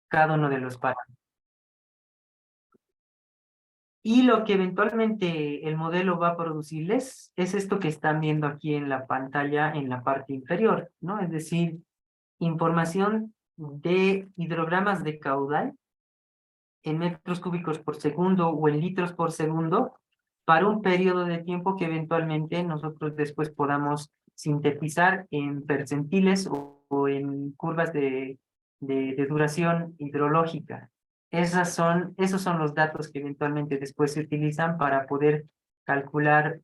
cada uno de los parámetros. Y lo que eventualmente el modelo va a producirles es esto que están viendo aquí en la pantalla en la parte inferior, ¿no? Es decir, información de hidrogramas de caudal en metros cúbicos por segundo o en litros por segundo para un periodo de tiempo que eventualmente nosotros después podamos sintetizar en percentiles o en curvas de duración hidrológica. Esos son los datos que eventualmente después se utilizan para poder calcular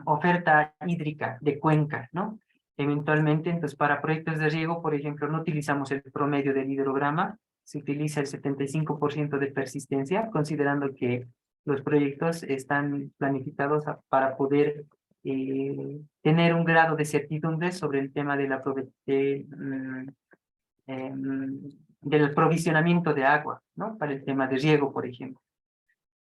oferta hídrica de cuenca, ¿no? Eventualmente, entonces, para proyectos de riego, por ejemplo, no utilizamos el promedio del hidrograma, se utiliza el 75% de persistencia, considerando que los proyectos están planificados para poder tener un grado de certidumbre sobre el tema de del provisionamiento de agua, ¿no? Para el tema de riego, por ejemplo.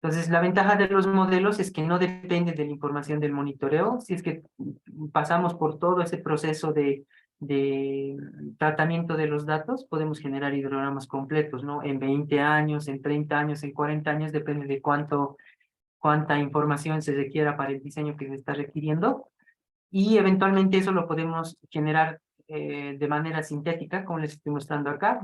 Entonces, la ventaja de los modelos es que no depende de la información del monitoreo. Si es que pasamos por todo ese proceso de tratamiento de los datos, podemos generar hidrogramas completos, ¿no? En 20 años, en 30 años, en 40 años, depende de cuánta información se requiera para el diseño que se está requiriendo. Y eventualmente eso lo podemos generar de manera sintética, como les estoy mostrando acá,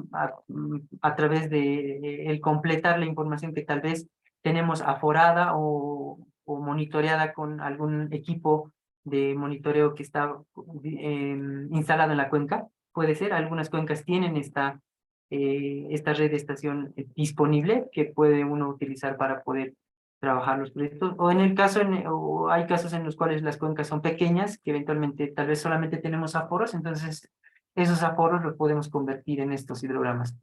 a través de el completar la información que tal vez tenemos aforada o monitoreada con algún equipo de monitoreo que está instalado en la cuenca. Puede ser, algunas cuencas tienen esta red de estación disponible que puede uno utilizar para poder trabajar los proyectos, o en el caso, o hay casos en los cuales las cuencas son pequeñas, que eventualmente tal vez solamente tenemos aforos, entonces esos aforos los podemos convertir en estos hidrogramas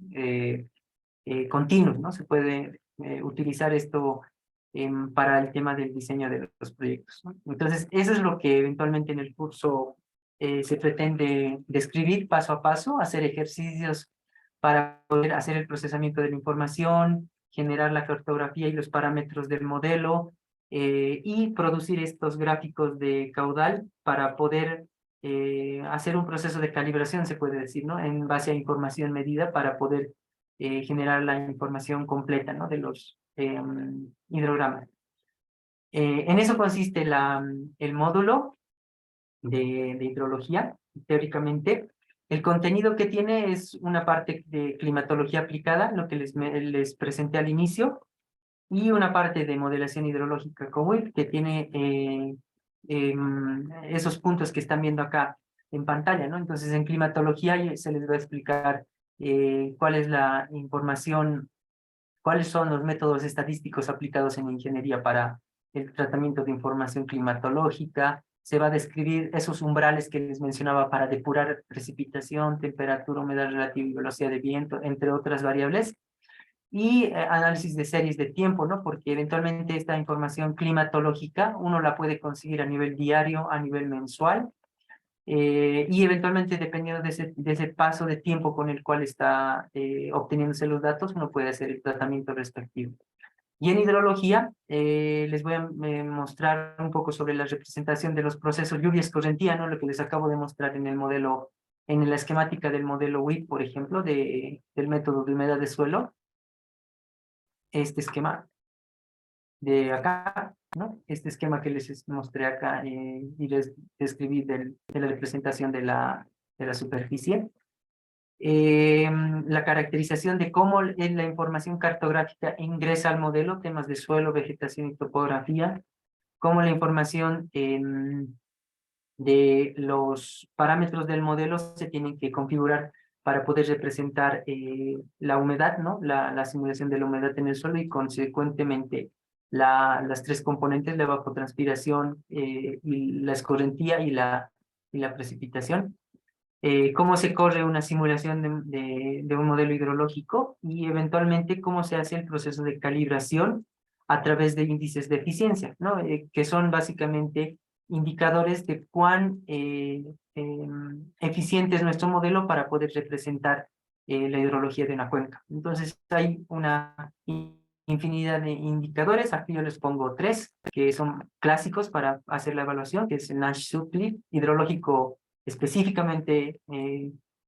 continuos, ¿no? Se puede utilizar esto para el tema del diseño de los proyectos, ¿no? Entonces, eso es lo que eventualmente en el curso se pretende describir paso a paso, hacer ejercicios para poder hacer el procesamiento de la información, generar la cartografía y los parámetros del modelo, y producir estos gráficos de caudal para poder hacer un proceso de calibración, se puede decir, ¿no? En base a información medida para poder generar la información completa, ¿no? De los hidrogramas. En eso consiste el módulo de hidrología, teóricamente. El contenido que tiene es una parte de climatología aplicada, lo que les presenté al inicio, y una parte de modelación hidrológica con WIP, que tiene esos puntos que están viendo acá en pantalla, ¿no? Entonces, en climatología se les va a explicar cuál es la información, cuáles son los métodos estadísticos aplicados en ingeniería para el tratamiento de información climatológica. Se va a describir esos umbrales que les mencionaba para depurar precipitación, temperatura, humedad relativa y velocidad de viento, entre otras variables. Y análisis de series de tiempo, ¿no? Porque eventualmente esta información climatológica uno la puede conseguir a nivel diario, a nivel mensual, y eventualmente dependiendo de ese paso de tiempo con el cual está obteniéndose los datos, uno puede hacer el tratamiento respectivo. Y en hidrología les voy a mostrar un poco sobre la representación de los procesos lluvia escorrentía, ¿no? Lo que les acabo de mostrar en el modelo, en la esquemática del modelo WIP, por ejemplo, del método de humedad de suelo. Este esquema de acá, ¿no? Este esquema que les mostré acá y les describí de la representación de la superficie. La caracterización de cómo es la información cartográfica ingresa al modelo, temas de suelo, vegetación y topografía, cómo la información de los parámetros del modelo se tienen que configurar para poder representar la humedad, ¿no? La simulación de la humedad en el suelo y consecuentemente las tres componentes, la evapotranspiración, y la escorrentía y la precipitación. Cómo se corre una simulación de un modelo hidrológico y eventualmente cómo se hace el proceso de calibración a través de índices de eficiencia, ¿no? Que son básicamente indicadores de cuán eficiente es nuestro modelo para poder representar la hidrología de una cuenca. Entonces hay una infinidad de indicadores, aquí yo les pongo tres, que son clásicos para hacer la evaluación, que es el Nash-Sutcliffe hidrológico específicamente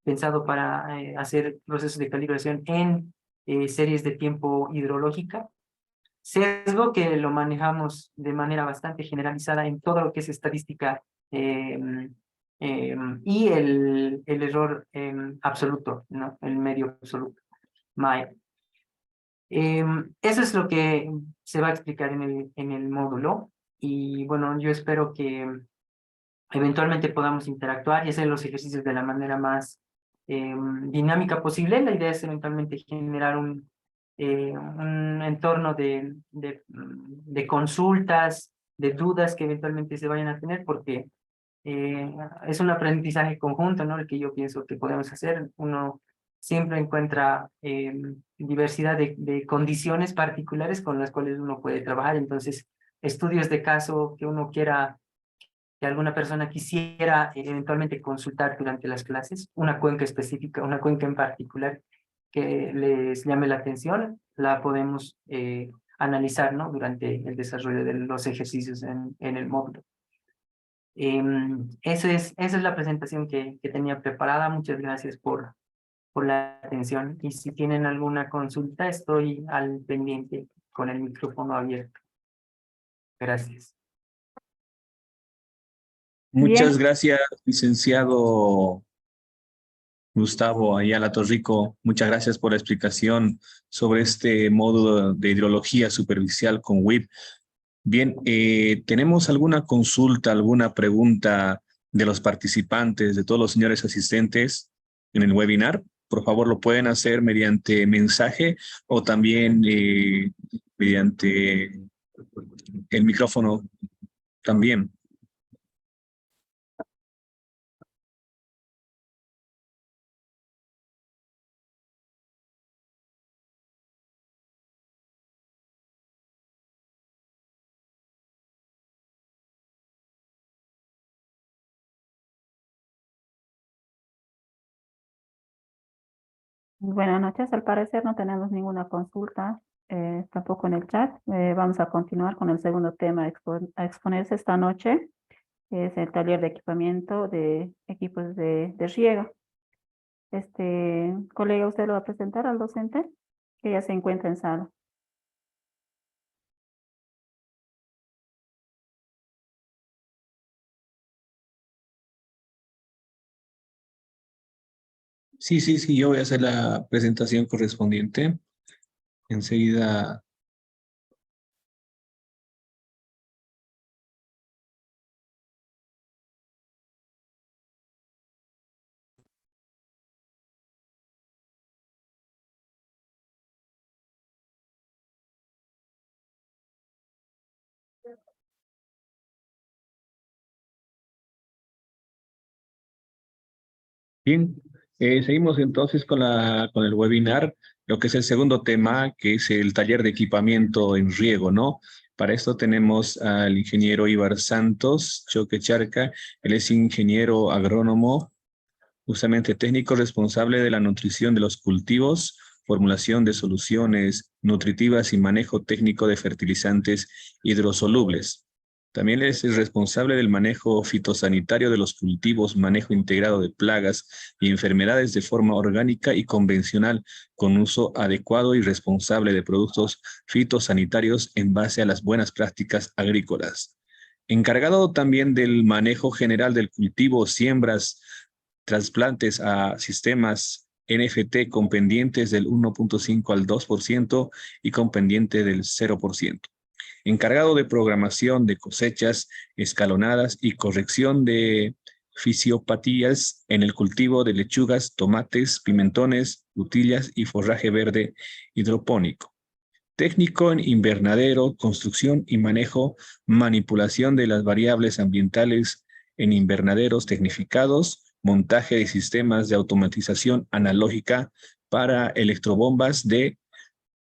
pensado para hacer procesos de calibración en series de tiempo hidrológica. Sesgo que lo manejamos de manera bastante generalizada en todo lo que es estadística y el error absoluto, ¿no? El medio absoluto, Maya. Eso es lo que se va a explicar en el módulo y bueno, yo espero que eventualmente podamos interactuar y hacer los ejercicios de la manera más dinámica posible. La idea es eventualmente generar un entorno de consultas, de dudas que eventualmente se vayan a tener, porque es un aprendizaje conjunto, ¿no? El que yo pienso que podemos hacer. Uno siempre encuentra diversidad de condiciones particulares con las cuales uno puede trabajar. Entonces, estudios de caso que uno quiera, que alguna persona quisiera eventualmente consultar durante las clases, una cuenca específica, una cuenca en particular que les llame la atención, la podemos analizar, ¿no? Durante el desarrollo de los ejercicios en el módulo. Esa es la presentación que tenía preparada. Muchas gracias por la atención. Y si tienen alguna consulta, estoy al pendiente con el micrófono abierto. Gracias. Muchas Bien, gracias, licenciado Gustavo Ayala Torrico. Muchas gracias por la explicación sobre este módulo de hidrología superficial con WIP. Bien, ¿tenemos alguna consulta, alguna pregunta de los participantes, de todos los señores asistentes en el webinar? Por favor, lo pueden hacer mediante mensaje o también mediante el micrófono también. buenas noches. Al parecer no tenemos ninguna consulta, tampoco en el chat. Vamos a continuar con el segundo tema a exponerse esta noche, que es el taller de equipamiento de equipos de riego. Colega, ¿usted lo va a presentar al docente? Que ya se encuentra en sala. Sí, yo voy a hacer la presentación correspondiente. Enseguida. Bien, seguimos entonces con el webinar, lo que es el segundo tema, que es el taller de equipamiento en riego, ¿no? Para esto tenemos al ingeniero Ibar Santos Choque Charca. Él es ingeniero agrónomo, justamente técnico responsable de la nutrición de los cultivos, formulación de soluciones nutritivas y manejo técnico de fertilizantes hidrosolubles. También es el responsable del manejo fitosanitario de los cultivos, manejo integrado de plagas y enfermedades de forma orgánica y convencional, con uso adecuado y responsable de productos fitosanitarios en base a las buenas prácticas agrícolas. Encargado también del manejo general del cultivo, siembras, trasplantes a sistemas NFT con pendientes del 1.5 al 2% y con pendiente del 0%. Encargado de programación de cosechas escalonadas y corrección de fisiopatías en el cultivo de lechugas, tomates, pimentones, frutillas y forraje verde hidropónico. Técnico en invernadero, construcción y manejo, manipulación de las variables ambientales en invernaderos tecnificados, montaje de sistemas de automatización analógica para electrobombas de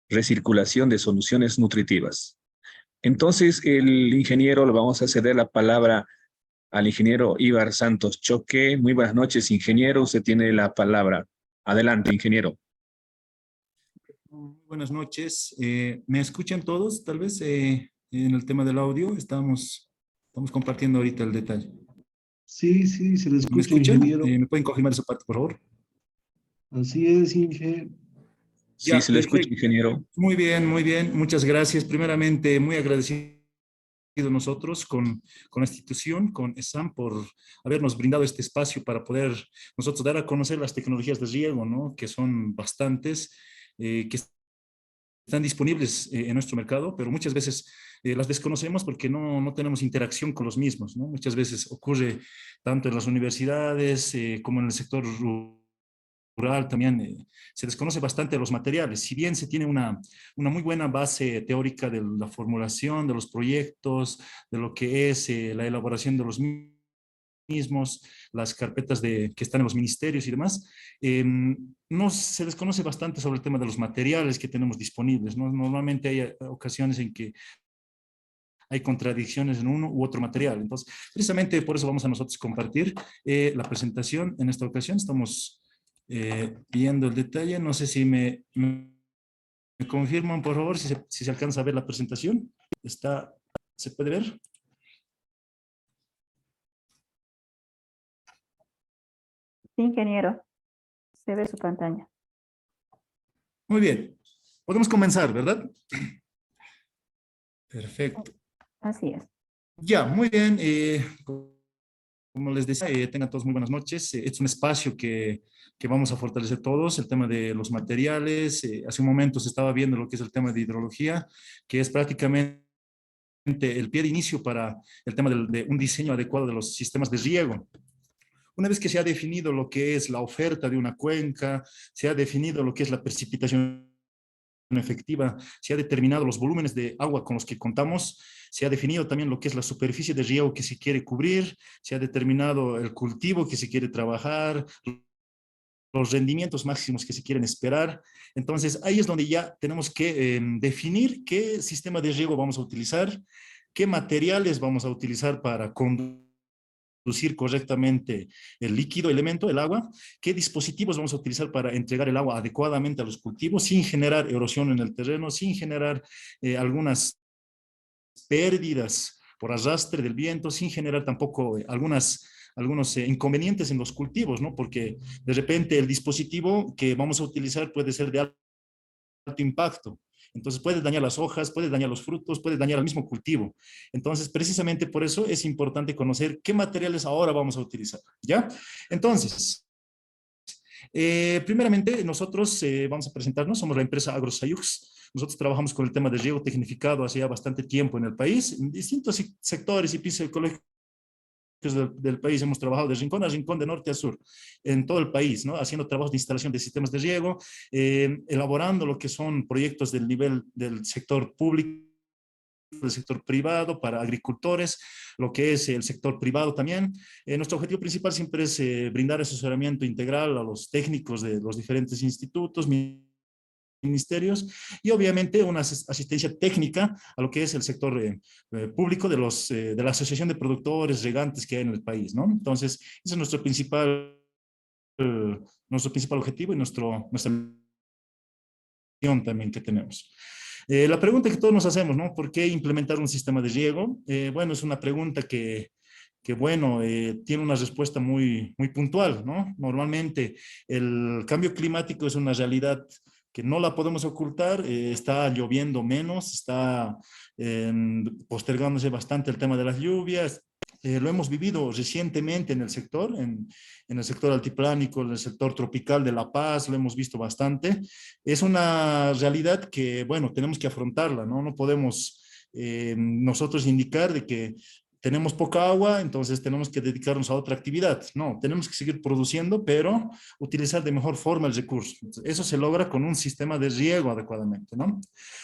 recirculación de soluciones nutritivas. Entonces, el ingeniero, le vamos a ceder la palabra al ingeniero Ibar Santos Choque. Muy buenas noches, ingeniero. Usted tiene la palabra. Adelante, ingeniero. Buenas noches. ¿Me escuchan todos? Tal vez en el tema del audio estamos compartiendo ahorita el detalle. Sí, se le ¿Me escucha, escuchan? ingeniero. ¿Me pueden confirmar esa parte, por favor? Así es, Inge. Sí, Ya, se le escucha, perfecto. ingeniero. Muy bien, muy bien. Muchas gracias. Primeramente, muy agradecido nosotros con la institución, con ESAM, por habernos brindado este espacio para poder nosotros dar a conocer las tecnologías de riego, ¿no? Que son bastantes, que están disponibles en nuestro mercado, pero muchas veces las desconocemos porque no tenemos interacción con los mismos, ¿no? Muchas veces ocurre tanto en las universidades como en el sector rural también se desconoce bastante los materiales. Si bien se tiene una muy buena base teórica de la formulación de los proyectos, de lo que es la elaboración de los mismos, las carpetas que están en los ministerios y demás, no se desconoce bastante sobre el tema de los materiales que tenemos disponibles, ¿no? Normalmente hay ocasiones en que hay contradicciones en uno u otro material. Entonces, precisamente por eso vamos a nosotros compartir la presentación. En esta ocasión estamos viendo el detalle. No sé si me confirman, por favor, si se alcanza a ver la presentación. ¿Se puede ver? Sí, ingeniero, se ve su pantalla. Muy bien. Podemos comenzar, ¿verdad? Perfecto. Así es. Ya, muy bien. Como les decía, tengan todos muy buenas noches. Es un espacio que vamos a fortalecer todos, el tema de los materiales. Hace un momento se estaba viendo lo que es el tema de hidrología, que es prácticamente el pie de inicio para el tema de un diseño adecuado de los sistemas de riego. Una vez que se ha definido lo que es la oferta de una cuenca, se ha definido lo que es la precipitación efectiva, se ha determinado los volúmenes de agua con los que contamos, se ha definido también lo que es la superficie de riego que se quiere cubrir, se ha determinado el cultivo que se quiere trabajar, los rendimientos máximos que se quieren esperar. Entonces, ahí es donde ya tenemos que definir qué sistema de riego vamos a utilizar, qué materiales vamos a utilizar para conducir correctamente el líquido, elemento, el agua, qué dispositivos vamos a utilizar para entregar el agua adecuadamente a los cultivos sin generar erosión en el terreno, sin generar algunas pérdidas por arrastre del viento, sin generar tampoco algunos inconvenientes en los cultivos, ¿no? Porque de repente el dispositivo que vamos a utilizar puede ser de alto impacto. Entonces puede dañar las hojas, puede dañar los frutos, puede dañar el mismo cultivo. Entonces, precisamente por eso es importante conocer qué materiales ahora vamos a utilizar, ¿ya? Entonces, primeramente, nosotros vamos a presentarnos, somos la empresa AgroSayux. Nosotros trabajamos con el tema de riego tecnificado hace ya bastante tiempo en el país, en distintos sectores y pisos ecológicos del país. Hemos trabajado de rincón a rincón, de norte a sur, en todo el país, ¿no? Haciendo trabajos de instalación de sistemas de riego, elaborando lo que son proyectos del nivel del sector público, del sector privado, para agricultores, lo que es el sector privado también. Nuestro objetivo principal siempre es brindar asesoramiento integral a los técnicos de los diferentes institutos, ministerios, y obviamente una asistencia técnica a lo que es el sector público de la Asociación de Productores Regantes que hay en el país, ¿no? Entonces, ese es nuestro principal objetivo y nuestra misión también que tenemos. La pregunta que todos nos hacemos, ¿no? ¿Por qué implementar un sistema de riego? Bueno, es una pregunta que bueno, tiene una respuesta muy puntual, ¿no? Normalmente el cambio climático es una realidad que no la podemos ocultar, está lloviendo menos, está postergándose bastante el tema de las lluvias. Lo hemos vivido recientemente en el sector, en el sector altiplánico, en el sector tropical de La Paz, lo hemos visto bastante. Es una realidad que, bueno, tenemos que afrontarla, ¿no? No podemos nosotros indicar de que tenemos poca agua, entonces tenemos que dedicarnos a otra actividad. No, tenemos que seguir produciendo, pero utilizar de mejor forma el recurso. Eso se logra con un sistema de riego adecuadamente, ¿no?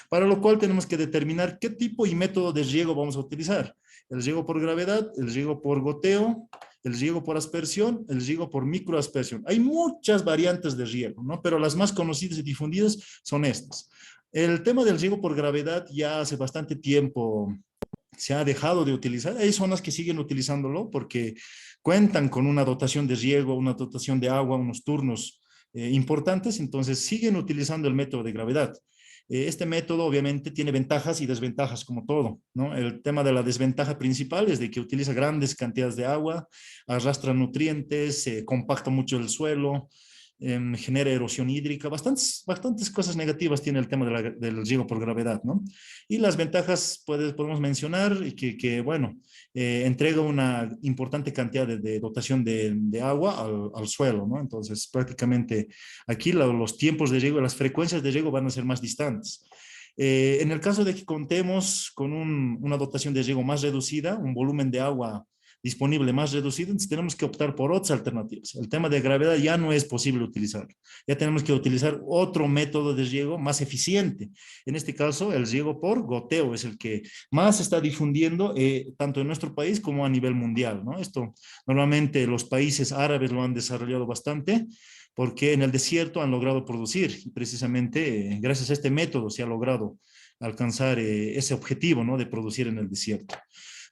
Para lo cual tenemos que determinar qué tipo y método de riego vamos a utilizar. El riego por gravedad, el riego por goteo, el riego por aspersión, el riego por microaspersión. Hay muchas variantes de riego, ¿no? Pero las más conocidas y difundidas son estas. El tema del riego por gravedad ya hace bastante tiempo se ha dejado de utilizar. Hay zonas que siguen utilizándolo porque cuentan con una dotación de riego, una dotación de agua, unos turnos importantes, entonces siguen utilizando el método de gravedad. Este método obviamente tiene ventajas y desventajas como todo, ¿no? El tema de la desventaja principal es de que utiliza grandes cantidades de agua, arrastra nutrientes, compacta mucho el suelo, genera erosión hídrica, bastantes cosas negativas tiene el tema del riego por gravedad, ¿no? Y las ventajas podemos mencionar bueno, entrega una importante cantidad de dotación de agua al suelo, ¿no? Entonces, prácticamente aquí los tiempos de riego, las frecuencias de riego van a ser más distantes. En el caso de que contemos con una dotación de riego más reducida, un volumen de agua disponible más reducido, entonces tenemos que optar por otras alternativas. El tema de gravedad ya no es posible utilizarlo. Ya tenemos que utilizar otro método de riego más eficiente. En este caso, el riego por goteo es el que más se está difundiendo tanto en nuestro país como a nivel mundial, ¿no? Esto normalmente los países árabes lo han desarrollado bastante porque en el desierto han logrado producir y precisamente gracias a este método se ha logrado alcanzar ese objetivo, ¿no? De producir en el desierto.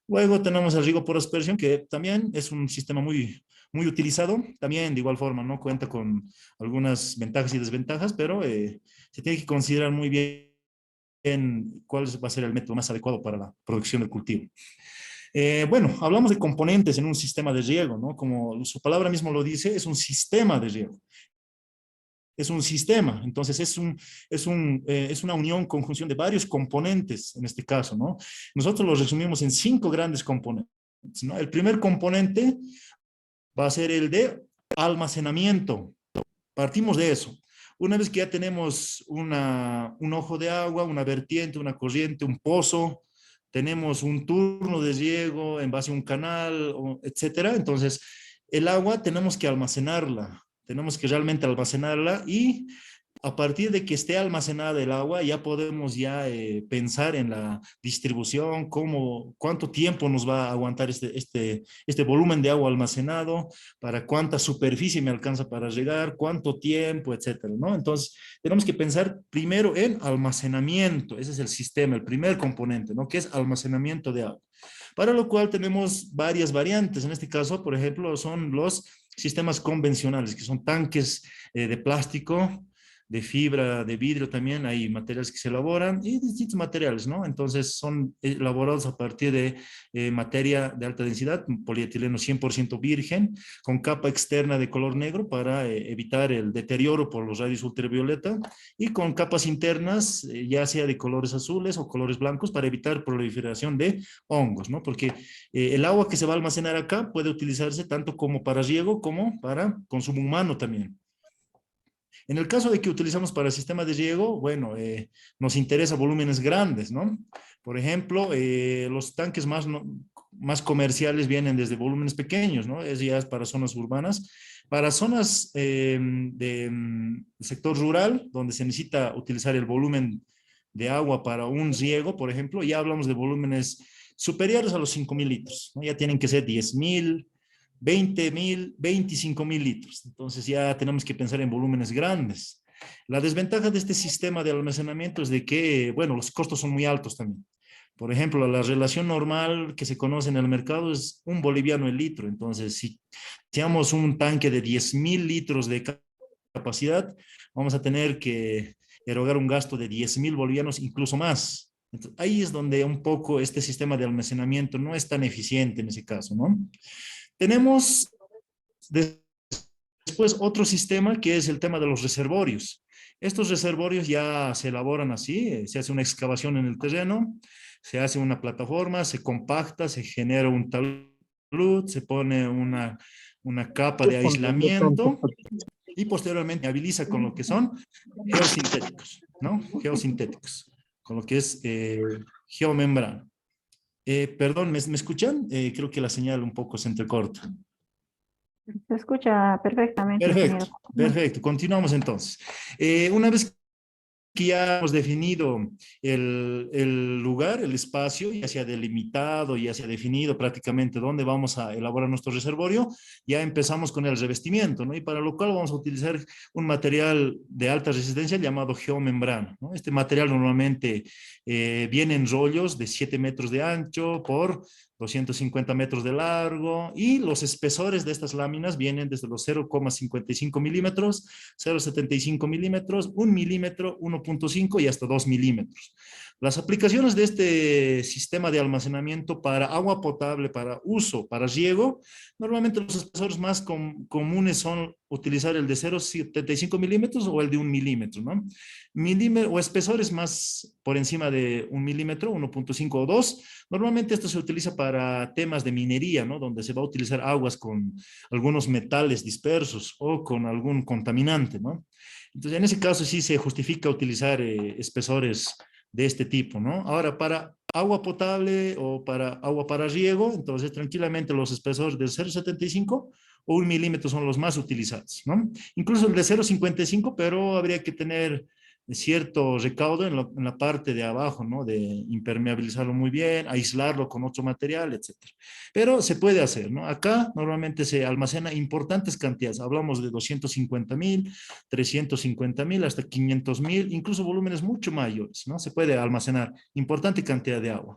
Luego tenemos el riego por aspersión, que también es un sistema muy utilizado. También de igual forma, ¿no? Cuenta con algunas ventajas y desventajas, pero se tiene que considerar muy bien cuál va a ser el método más adecuado para la producción del cultivo. Bueno, hablamos de componentes en un sistema de riego, ¿no? Como su palabra mismo lo dice, es un sistema de riego. Es un sistema, entonces es una unión, conjunción de varios componentes en este caso, ¿no? Nosotros los resumimos en 5 grandes componentes, ¿no? El primer componente va a ser el de almacenamiento. Partimos de eso. Una vez que ya tenemos un ojo de agua, una vertiente, una corriente, un pozo, tenemos un turno de riego en base a un canal, etcétera, entonces el agua tenemos que almacenarla. Tenemos que realmente almacenarla y a partir de que esté almacenada el agua ya podemos pensar en la distribución, cuánto tiempo nos va a aguantar este volumen de agua almacenado, para cuánta superficie me alcanza para regar, cuánto tiempo, etcétera, ¿no? Entonces tenemos que pensar primero en almacenamiento. Ese es el sistema, el primer componente, ¿no? Que es almacenamiento de agua. Para lo cual tenemos varias variantes. En este caso, por ejemplo, son los sistemas convencionales, que son tanques de plástico, de fibra, de vidrio también, hay materiales que se elaboran y distintos materiales, ¿no? Entonces son elaborados a partir de materia de alta densidad, polietileno 100% virgen, con capa externa de color negro para evitar el deterioro por los rayos ultravioleta y con capas internas, ya sea de colores azules o colores blancos, para evitar proliferación de hongos, ¿no? Porque el agua que se va a almacenar acá puede utilizarse tanto como para riego como para consumo humano también. En el caso de que utilizamos para el sistema de riego, bueno, nos interesa volúmenes grandes, ¿no? Por ejemplo, los tanques más comerciales vienen desde volúmenes pequeños, ¿no? Ya es para zonas urbanas. Para zonas del sector rural, donde se necesita utilizar el volumen de agua para un riego, por ejemplo, ya hablamos de volúmenes superiores a los 5,000 litros, ¿no? Ya tienen que ser 10,000, 20,000, 25,000 litros. Entonces ya tenemos que pensar en volúmenes grandes. La desventaja de este sistema de almacenamiento es de que, bueno, los costos son muy altos también. Por ejemplo, la relación normal que se conoce en el mercado es 1 boliviano el litro. Entonces, si tenemos un tanque de 10,000 litros de capacidad, vamos a tener que erogar un gasto de 10,000 bolivianos, incluso más. Entonces, ahí es donde un poco este sistema de almacenamiento no es tan eficiente en ese caso, ¿no? Tenemos después otro sistema que es el tema de los reservorios. Estos reservorios ya se elaboran así, se hace una excavación en el terreno, se hace una plataforma, se compacta, se genera un talud, se pone una capa de aislamiento y posteriormente habiliza con lo que son geosintéticos, ¿no? Geosintéticos, con lo que es geomembrana. Perdón, ¿me escuchan? Creo que la señal un poco se entrecorta. Se escucha perfectamente, Perfecto, ingeniero. perfecto. Continuamos entonces. Una vez que ya hemos definido el lugar, el espacio, ya se ha delimitado, ya se ha definido prácticamente dónde vamos a elaborar nuestro reservorio, ya empezamos con el revestimiento, ¿no? Y para lo cual vamos a utilizar un material de alta resistencia llamado geomembrana, ¿no? Este material normalmente viene en rollos de 7 metros de ancho por 250 metros de largo, y los espesores de estas láminas vienen desde los 0,55 milímetros, 0,75 milímetros, 1 milímetro, 1,5 y hasta 2 milímetros. Las aplicaciones de este sistema de almacenamiento para agua potable, para uso, para riego, normalmente los espesores más comunes son utilizar el de 0,75 milímetros o el de 1 milímetro, ¿no? O espesores más por encima de 1 milímetro, 1,5 o 2. Normalmente esto se utiliza para temas de minería, ¿no? Donde se va a utilizar aguas con algunos metales dispersos o con algún contaminante, ¿no? Entonces, en ese caso sí se justifica utilizar espesores de este tipo, ¿no? Ahora, para agua potable o para agua para riego, entonces tranquilamente los espesores de 0,75 o 1 milímetro son los más utilizados, ¿no? Incluso el de 0,55, pero habría que tener cierto recaudo en la parte de abajo, ¿no? De impermeabilizarlo muy bien, aislarlo con otro material, etcétera. Pero se puede hacer, ¿no? Acá normalmente se almacena importantes cantidades, hablamos de 250,000, 350,000, hasta 500,000, incluso volúmenes mucho mayores, ¿no? Se puede almacenar importante cantidad de agua.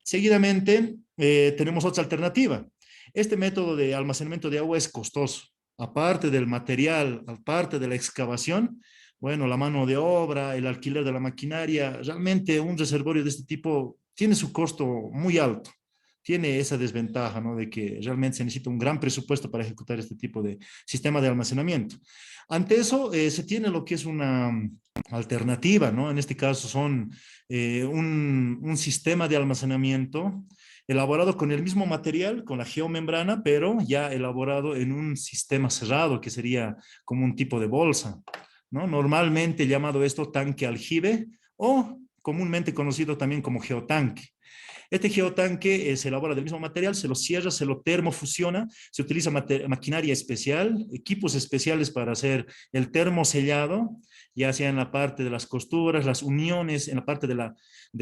Seguidamente, tenemos otra alternativa. Este método de almacenamiento de agua es costoso. Aparte del material, aparte de la excavación, bueno, la mano de obra, el alquiler de la maquinaria, realmente un reservorio de este tipo tiene su costo muy alto. Tiene esa desventaja, ¿no? De que realmente se necesita un gran presupuesto para ejecutar este tipo de sistema de almacenamiento. Ante eso, se tiene lo que es una alternativa, ¿no? En este caso son un sistema de almacenamiento elaborado con el mismo material, con la geomembrana, pero ya elaborado en un sistema cerrado, que sería como un tipo de bolsa, ¿no? Normalmente llamado esto tanque aljibe o comúnmente conocido también como geotanque. Este geotanque se elabora del mismo material, se lo cierra, se lo termofusiona, se utiliza maquinaria especial, equipos especiales para hacer el termosellado, ya sea en la parte de las costuras, las uniones, en la parte de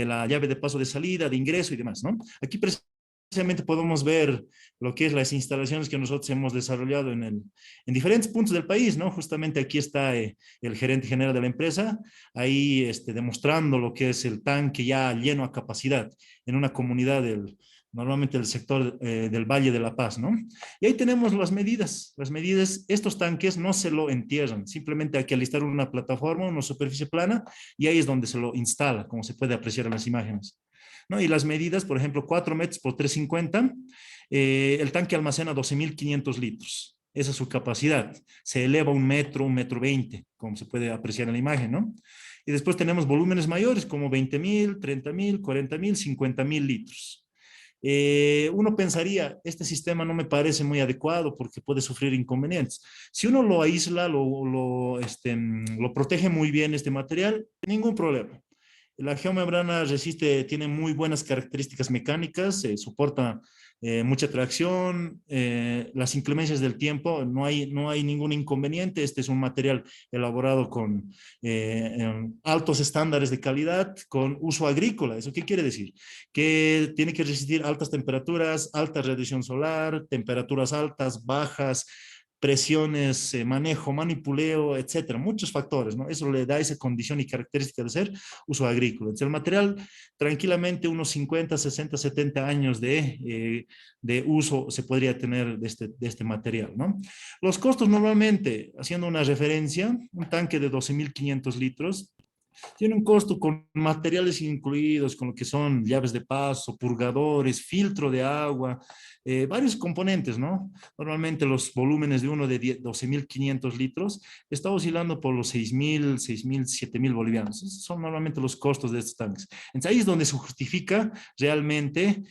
la llave de paso de salida, de ingreso y demás, ¿no? Aquí precisamente podemos ver lo que es las instalaciones que nosotros hemos desarrollado en diferentes puntos del país, ¿no? Justamente aquí está el gerente general de la empresa, ahí demostrando lo que es el tanque ya lleno a capacidad en una comunidad normalmente del sector del Valle de La Paz, ¿no? Y ahí tenemos las medidas. Las medidas, estos tanques no se lo entierran, simplemente hay que alistar una plataforma, una superficie plana, y ahí es donde se lo instala, como se puede apreciar en las imágenes, ¿no? Y las medidas, por ejemplo, 4 metros por 350, el tanque almacena 12,500 litros. Esa es su capacidad. Se eleva 1 metro 20, como se puede apreciar en la imagen, ¿no? Y después tenemos volúmenes mayores como 20,000, 30,000, 40,000, 50,000 litros. Uno pensaría, este sistema no me parece muy adecuado porque puede sufrir inconvenientes. Si uno lo aísla, lo protege muy bien este material, ningún problema. La geomembrana resiste, tiene muy buenas características mecánicas, soporta mucha tracción, las inclemencias del tiempo, no hay ningún inconveniente. Este es un material elaborado con altos estándares de calidad, con uso agrícola. ¿Eso qué quiere decir? Que tiene que resistir altas temperaturas, alta radiación solar, temperaturas altas, bajas, presiones, manejo, manipuleo, etcétera, muchos factores, ¿no? Eso le da esa condición y característica de ser uso agrícola. Entonces, el material, tranquilamente, unos 50, 60, 70 años de uso se podría tener de este material, ¿no? Los costos normalmente, haciendo una referencia, un tanque de 12,500 litros, tiene un costo con materiales incluidos, con lo que son llaves de paso, purgadores, filtro de agua, varios componentes, ¿no? Normalmente los volúmenes de uno de 12,500 litros está oscilando por los 6,000, 6,000, 7,000 bolivianos. Esos son normalmente los costos de estos tanques. Entonces ahí es donde se justifica realmente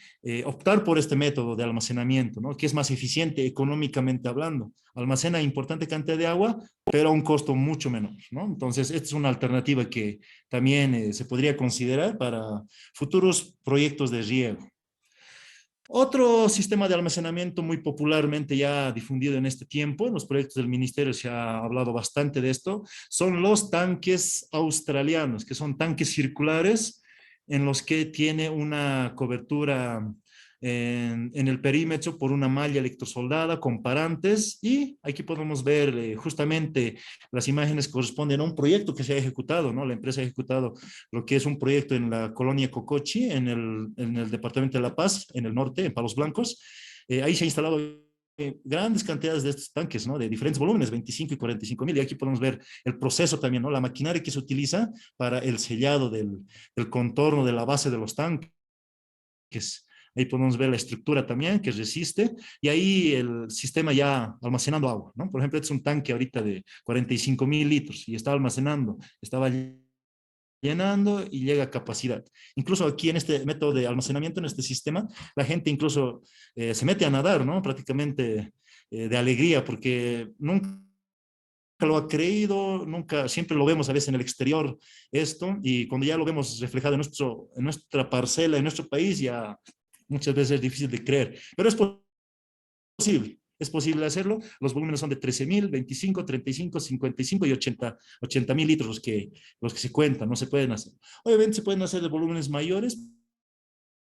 optar por este método de almacenamiento, ¿no? Que es más eficiente económicamente hablando. Almacena importante cantidad de agua, pero a un costo mucho menor, ¿no? Entonces, esta es una alternativa que también se podría considerar para futuros proyectos de riego. Otro sistema de almacenamiento muy popularmente ya difundido en este tiempo, en los proyectos del ministerio se ha hablado bastante de esto, son los tanques australianos, que son tanques circulares en los que tiene una cobertura en el perímetro por una malla electrosoldada con parantes, y aquí podemos ver justamente las imágenes corresponden a un proyecto que se ha ejecutado, ¿no? La empresa ha ejecutado lo que es un proyecto en la colonia Cocochi, en el departamento de La Paz, en el norte, en Palos Blancos. Ahí se ha instalado grandes cantidades de estos tanques, ¿no? De diferentes volúmenes, 25 y 45 mil. Y aquí podemos ver el proceso también, ¿no? La maquinaria que se utiliza para el sellado del contorno de la base de los tanques. Ahí podemos ver la estructura también que resiste, y ahí el sistema ya almacenando agua, ¿no? Por ejemplo, este es un tanque ahorita de 45 mil litros y está almacenando, estaba llenando y llega a capacidad. Incluso aquí en este método de almacenamiento, en este sistema, la gente incluso se mete a nadar, ¿no? Prácticamente de alegría, porque nunca lo ha creído, nunca, siempre lo vemos a veces en el exterior esto, y cuando ya lo vemos reflejado en nuestra parcela, en nuestro país, ya muchas veces es difícil de creer, pero posible. Es posible hacerlo. Los volúmenes son de 13.000, 25, 35, 55 y 80 mil litros los que se cuentan, no se pueden hacer. Obviamente se pueden hacer de volúmenes mayores,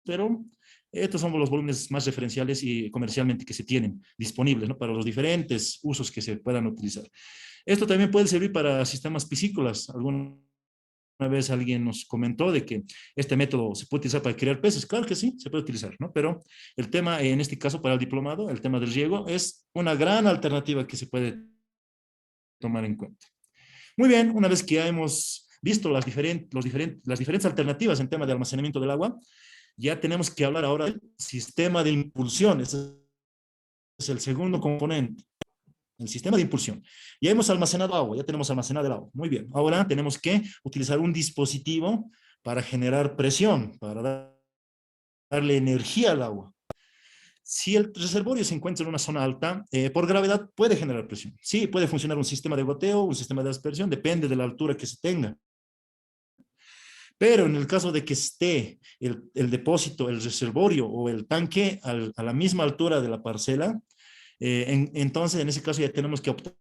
pero estos son los volúmenes más referenciales y comercialmente que se tienen disponibles, ¿no? Para los diferentes usos que se puedan utilizar. Esto también puede servir para sistemas piscícolas. Alguna vez alguien nos comentó de que este método se puede utilizar para criar peces. Claro que sí, se puede utilizar, ¿no? Pero el tema, en este caso para el diplomado, el tema del riego es una gran alternativa que se puede tomar en cuenta. Muy bien, una vez que ya hemos visto las diferentes alternativas en tema de almacenamiento del agua, ya tenemos que hablar ahora del sistema de impulsión. Ese es el segundo componente, el sistema de impulsión. Ya hemos almacenado agua, ya tenemos almacenado el agua. Muy bien, ahora tenemos que utilizar un dispositivo para generar presión, para darle energía al agua. Si el reservorio se encuentra en una zona alta, por gravedad puede generar presión. Sí, puede funcionar un sistema de goteo, un sistema de aspersión, depende de la altura que se tenga. Pero en el caso de que esté el depósito, el reservorio o el tanque a la misma altura de la parcela, entonces en ese caso ya tenemos que optar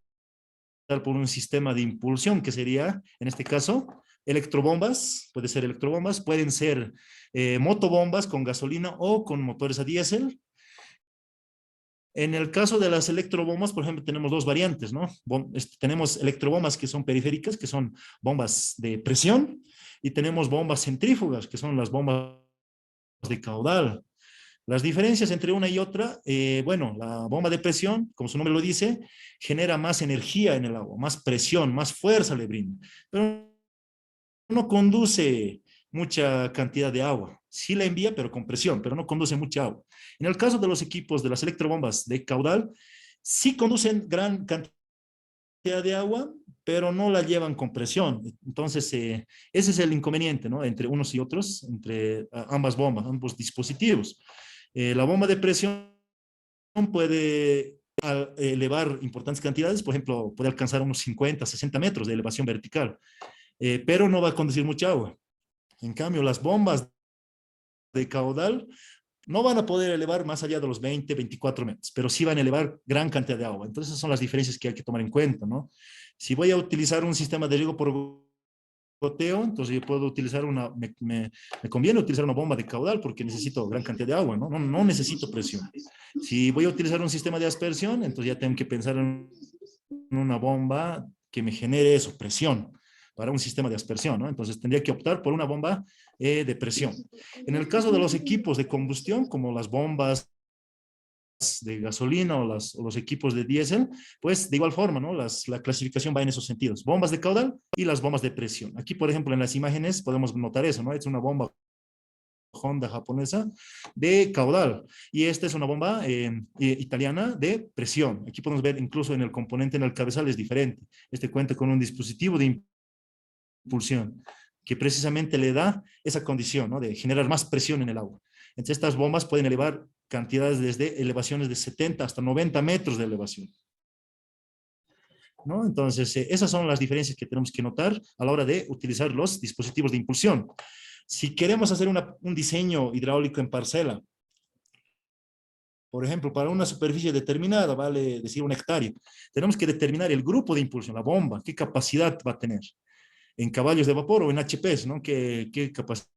por un sistema de impulsión, que sería, en este caso, electrobombas, puede ser electrobombas, pueden ser motobombas con gasolina o con motores a diésel. En el caso de las electrobombas, por ejemplo, tenemos dos variantes, ¿no? Tenemos electrobombas que son periféricas, que son bombas de presión, y tenemos bombas centrífugas, que son las bombas de caudal. Las diferencias entre una y otra, bueno, la bomba de presión, como su nombre lo dice, genera más energía en el agua, más presión, más fuerza le brinda, pero no conduce mucha cantidad de agua. Sí la envía, pero con presión, pero no conduce mucha agua. En el caso de los equipos de las electrobombas de caudal, sí conducen gran cantidad de agua, pero no la llevan con presión. Entonces, ese es el inconveniente, ¿no? Entre unos y otros, entre ambas bombas, ambos dispositivos. La bomba de presión puede elevar importantes cantidades, por ejemplo, puede alcanzar unos 50, 60 metros de elevación vertical, pero no va a conducir mucha agua. En cambio, las bombas de caudal no van a poder elevar más allá de los 20, 24 metros, pero sí van a elevar gran cantidad de agua. Entonces, esas son las diferencias que hay que tomar en cuenta, ¿no? Si voy a utilizar un sistema de riego por goteo, entonces yo puedo utilizar me conviene utilizar una bomba de caudal porque necesito gran cantidad de agua, ¿no? No necesito presión. Si voy a utilizar un sistema de aspersión, entonces ya tengo que pensar en una bomba que me genere eso, presión, para un sistema de aspersión, ¿no? Entonces tendría que optar por una bomba de presión. En el caso de los equipos de combustión, como las bombas de gasolina o los equipos de diésel, pues de igual forma, ¿no? La clasificación va en esos sentidos, bombas de caudal y las bombas de presión. Aquí, por ejemplo, en las imágenes podemos notar eso, ¿no? Es una bomba Honda japonesa de caudal, y esta es una bomba italiana de presión. Aquí podemos ver incluso en el componente, en el cabezal es diferente. Este cuenta con un dispositivo de impulsión que precisamente le da esa condición, ¿no? De generar más presión en el agua. Entonces, estas bombas pueden elevar cantidades desde elevaciones de 70 hasta 90 metros de elevación, ¿no? Entonces, esas son las diferencias que tenemos que notar a la hora de utilizar los dispositivos de impulsión. Si queremos hacer un diseño hidráulico en parcela, por ejemplo, para una superficie determinada, vale decir 1 hectárea, tenemos que determinar el grupo de impulsión, la bomba, qué capacidad va a tener, en caballos de vapor o en HPs, ¿no? ¿Qué capacidad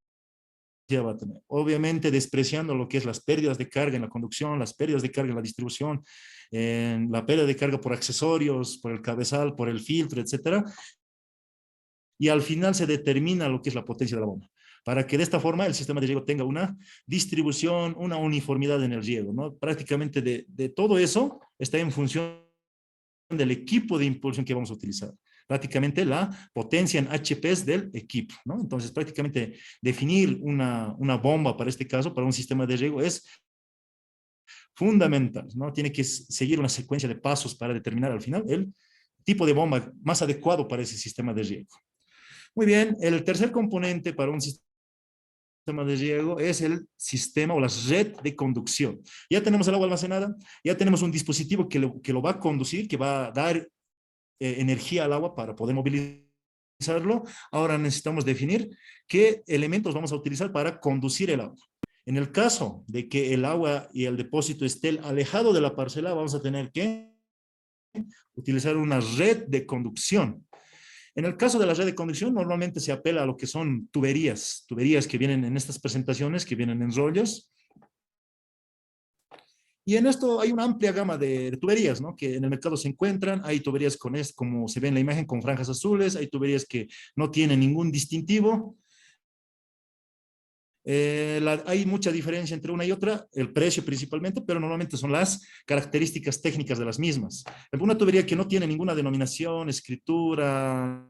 va a tener. Obviamente despreciando lo que es las pérdidas de carga en la conducción, las pérdidas de carga en la distribución, en la pérdida de carga por accesorios, por el cabezal, por el filtro, etcétera. Y al final se determina lo que es la potencia de la bomba, para que de esta forma el sistema de riego tenga una distribución, una uniformidad en el riego, ¿no? Prácticamente de todo eso está en función del equipo de impulsión que vamos a utilizar. Prácticamente la potencia en HPs del equipo, ¿no? Entonces, prácticamente definir una bomba para este caso, para un sistema de riego, es fundamental, ¿no? Tiene que seguir una secuencia de pasos para determinar al final el tipo de bomba más adecuado para ese sistema de riego. Muy bien, el tercer componente para un sistema de riego es el sistema o la red de conducción. Ya tenemos el agua almacenada, ya tenemos un dispositivo que lo va a conducir, que va a dar energía al agua para poder movilizarlo. Ahora necesitamos definir qué elementos vamos a utilizar para conducir el agua. En el caso de que el agua y el depósito estén alejado de la parcela, vamos a tener que utilizar una red de conducción. En el caso de la red de conducción, normalmente se apela a lo que son tuberías que vienen en estas presentaciones, que vienen en rollos. Y en esto hay una amplia gama de tuberías, ¿no? Que en el mercado se encuentran. Hay tuberías con esto, como se ve en la imagen, con franjas azules. Hay tuberías que no tienen ningún distintivo. Hay mucha diferencia entre una y otra, el precio principalmente, pero normalmente son las características técnicas de las mismas. Una tubería que no tiene ninguna denominación, escritura,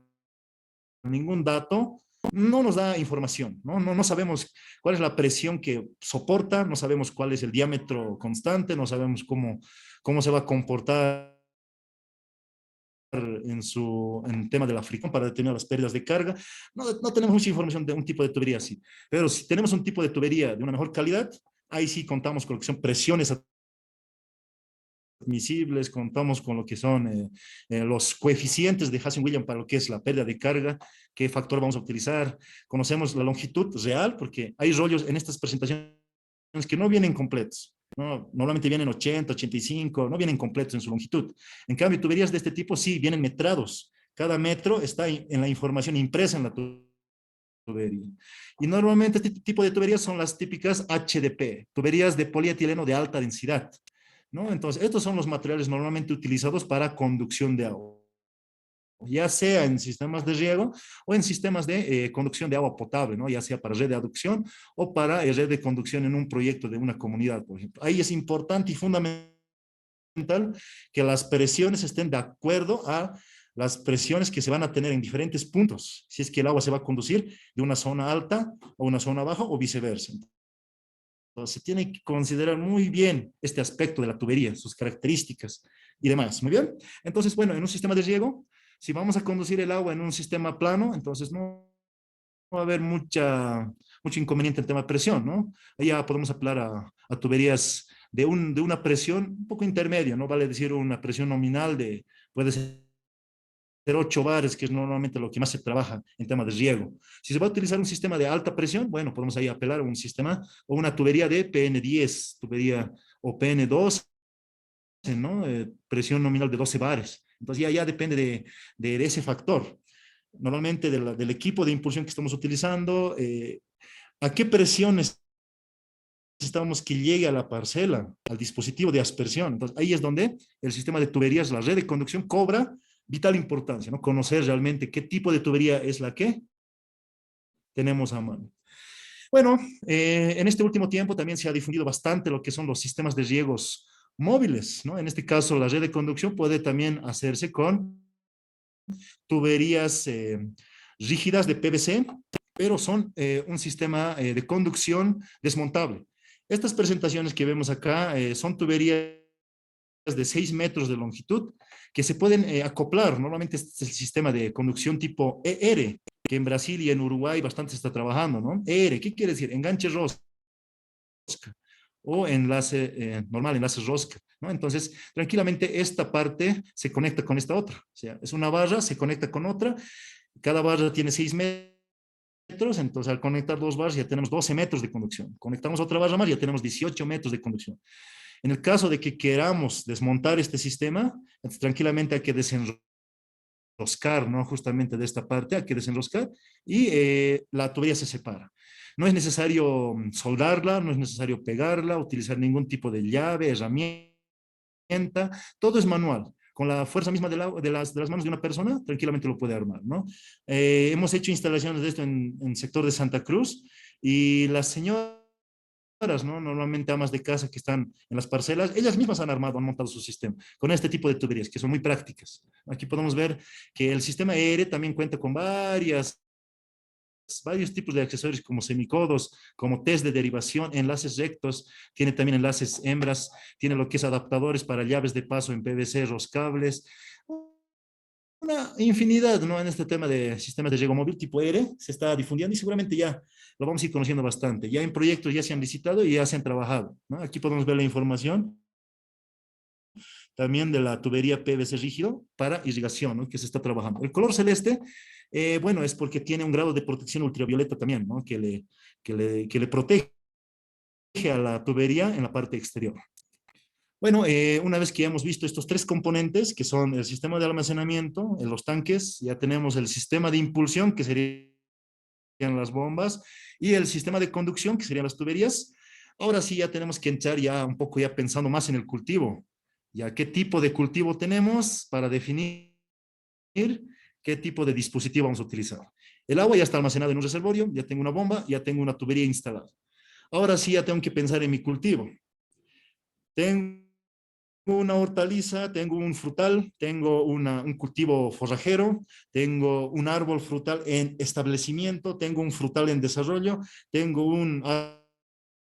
ningún dato, no nos da información, no sabemos cuál es la presión que soporta, no sabemos cuál es el diámetro constante, no sabemos cómo se va a comportar en tema de la fricción para determinar las pérdidas de carga. No tenemos mucha información de un tipo de tubería así, pero si tenemos un tipo de tubería de una mejor calidad, ahí sí contamos con lo que son presiones admisibles, contamos con lo que son los coeficientes de Hazen-Williams para lo que es la pérdida de carga, qué factor vamos a utilizar, conocemos la longitud real, porque hay rollos en estas presentaciones que no vienen completos, ¿no? Normalmente vienen 80, 85, no vienen completos en su longitud. En cambio, tuberías de este tipo sí vienen metrados. Cada metro está en la información impresa en la tubería. Y normalmente este tipo de tuberías son las típicas HDP, tuberías de polietileno de alta densidad, ¿no? Entonces, estos son los materiales normalmente utilizados para conducción de agua, ya sea en sistemas de riego o en sistemas de conducción de agua potable, ¿no? Ya sea para red de aducción o para red de conducción en un proyecto de una comunidad, por ejemplo. Ahí es importante y fundamental que las presiones estén de acuerdo a las presiones que se van a tener en diferentes puntos, si es que el agua se va a conducir de una zona alta o una zona baja o viceversa. Entonces, se tiene que considerar muy bien este aspecto de la tubería, sus características y demás. Muy bien. Entonces, bueno, en un sistema de riego, si vamos a conducir el agua en un sistema plano, entonces no va a haber mucho inconveniente en tema de presión, ¿no? Ahí ya podemos apelar a tuberías de una presión un poco intermedia, ¿no? Vale decir una presión nominal puede ser 8 bares, que es normalmente lo que más se trabaja en tema de riego. Si se va a utilizar un sistema de alta presión, bueno, podemos ahí apelar a un sistema o una tubería de PN10, tubería o PN2, ¿no? Presión nominal de 12 bares. Entonces ya depende de ese factor. Normalmente del equipo de impulsión que estamos utilizando, a qué presiones necesitamos que llegue a la parcela, al dispositivo de aspersión. Entonces ahí es donde el sistema de tuberías, la red de conducción, cobra vital importancia, ¿no? Conocer realmente qué tipo de tubería es la que tenemos a mano. Bueno, en este último tiempo también se ha difundido bastante lo que son los sistemas de riegos móviles, ¿no? En este caso, la red de conducción puede también hacerse con tuberías rígidas de PVC, pero son un sistema de conducción desmontable. Estas presentaciones que vemos acá son tuberías de 6 metros de longitud que se pueden acoplar. Normalmente este es el sistema de conducción tipo ER, que en Brasil y en Uruguay bastante se está trabajando, ¿no? ER, ¿qué quiere decir? Enganche rosca o enlace normal, enlace rosca, ¿no? Entonces, tranquilamente esta parte se conecta con esta otra. O sea, es una barra, se conecta con otra. Cada barra tiene 6 metros, entonces al conectar 2 barras ya tenemos 12 metros de conducción. Conectamos otra barra más, ya tenemos 18 metros de conducción. En el caso de que queramos desmontar este sistema, tranquilamente hay que desenrollar desenroscar, ¿no? Justamente de esta parte, hay que desenroscar y la tubería se separa. No es necesario soldarla, no es necesario pegarla, utilizar ningún tipo de llave, herramienta, todo es manual. Con la fuerza misma de las manos de una persona, tranquilamente lo puede armar, ¿no? Hemos hecho instalaciones de esto en el sector de Santa Cruz y las señoras, ¿no? Normalmente amas de casa que están en las parcelas, ellas mismas han armado, han montado su sistema con este tipo de tuberías que son muy prácticas. Aquí podemos ver que el sistema ERE también cuenta con varios tipos de accesorios como semicodos, como test de derivación, enlaces rectos, tiene también enlaces hembras, tiene lo que es adaptadores para llaves de paso en PVC, roscables, una infinidad, ¿no? En este tema de sistemas de riego móvil tipo ERE se está difundiendo y seguramente ya lo vamos a ir conociendo bastante. Ya en proyectos ya se han licitado y ya se han trabajado, ¿no? Aquí podemos ver la información también de la tubería PVC rígido para irrigación, ¿no? Que se está trabajando. El color celeste, bueno, es porque tiene un grado de protección ultravioleta también, ¿no? Que le protege a la tubería en la parte exterior. Bueno, una vez que ya hemos visto estos tres componentes, que son el sistema de almacenamiento, en los tanques, ya tenemos el sistema de impulsión, que serían las bombas, y el sistema de conducción, que serían las tuberías. Ahora sí ya tenemos que entrar ya un poco ya pensando más en el cultivo. Ya qué tipo de cultivo tenemos para definir qué tipo de dispositivo vamos a utilizar. El agua ya está almacenada en un reservorio, ya tengo una bomba, ya tengo una tubería instalada. Ahora sí ya tengo que pensar en mi cultivo. Tengo una hortaliza, tengo un frutal, tengo un cultivo forrajero, tengo un árbol frutal en establecimiento, tengo un frutal en desarrollo, tengo un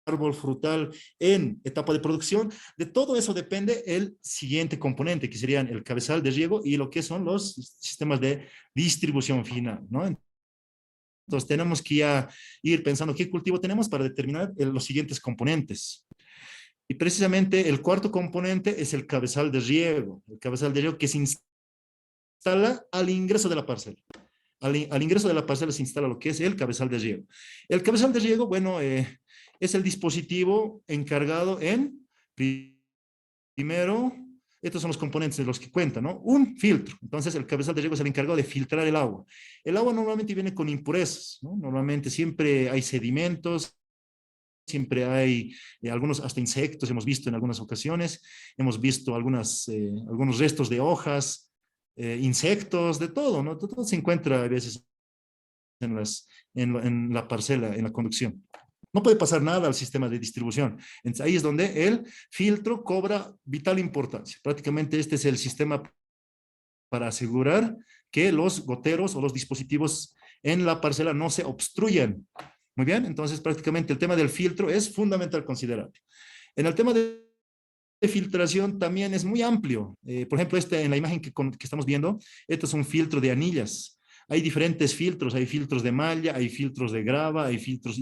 árbol frutal en etapa de producción. De todo eso depende el siguiente componente, que serían el cabezal de riego y lo que son los sistemas de distribución final, ¿no? Entonces tenemos que ya ir pensando qué cultivo tenemos para determinar los siguientes componentes. Y precisamente el cuarto componente es el cabezal de riego. El cabezal de riego que se instala al ingreso de la parcela. Al ingreso de la parcela se instala lo que es el cabezal de riego. El cabezal de riego, bueno, es el dispositivo encargado en, primero, estos son los componentes de los que cuentan, ¿no? Un filtro. Entonces, el cabezal de riego es el encargado de filtrar el agua. El agua normalmente viene con impurezas, ¿no? Normalmente siempre hay sedimentos, siempre hay algunos hasta insectos, hemos visto en algunas ocasiones, hemos visto algunos restos de hojas, insectos, de todo, ¿no? Todo se encuentra a veces en la parcela, en la conducción. No puede pasar nada al sistema de distribución. Entonces, ahí es donde el filtro cobra vital importancia. Prácticamente este es el sistema para asegurar que los goteros o los dispositivos en la parcela no se obstruyan. Muy bien, entonces prácticamente el tema del filtro es fundamental considerar. En el tema de filtración también es muy amplio. Por ejemplo, en la imagen que estamos viendo, esto es un filtro de anillas. Hay diferentes filtros, hay filtros de malla, hay filtros de grava, hay filtros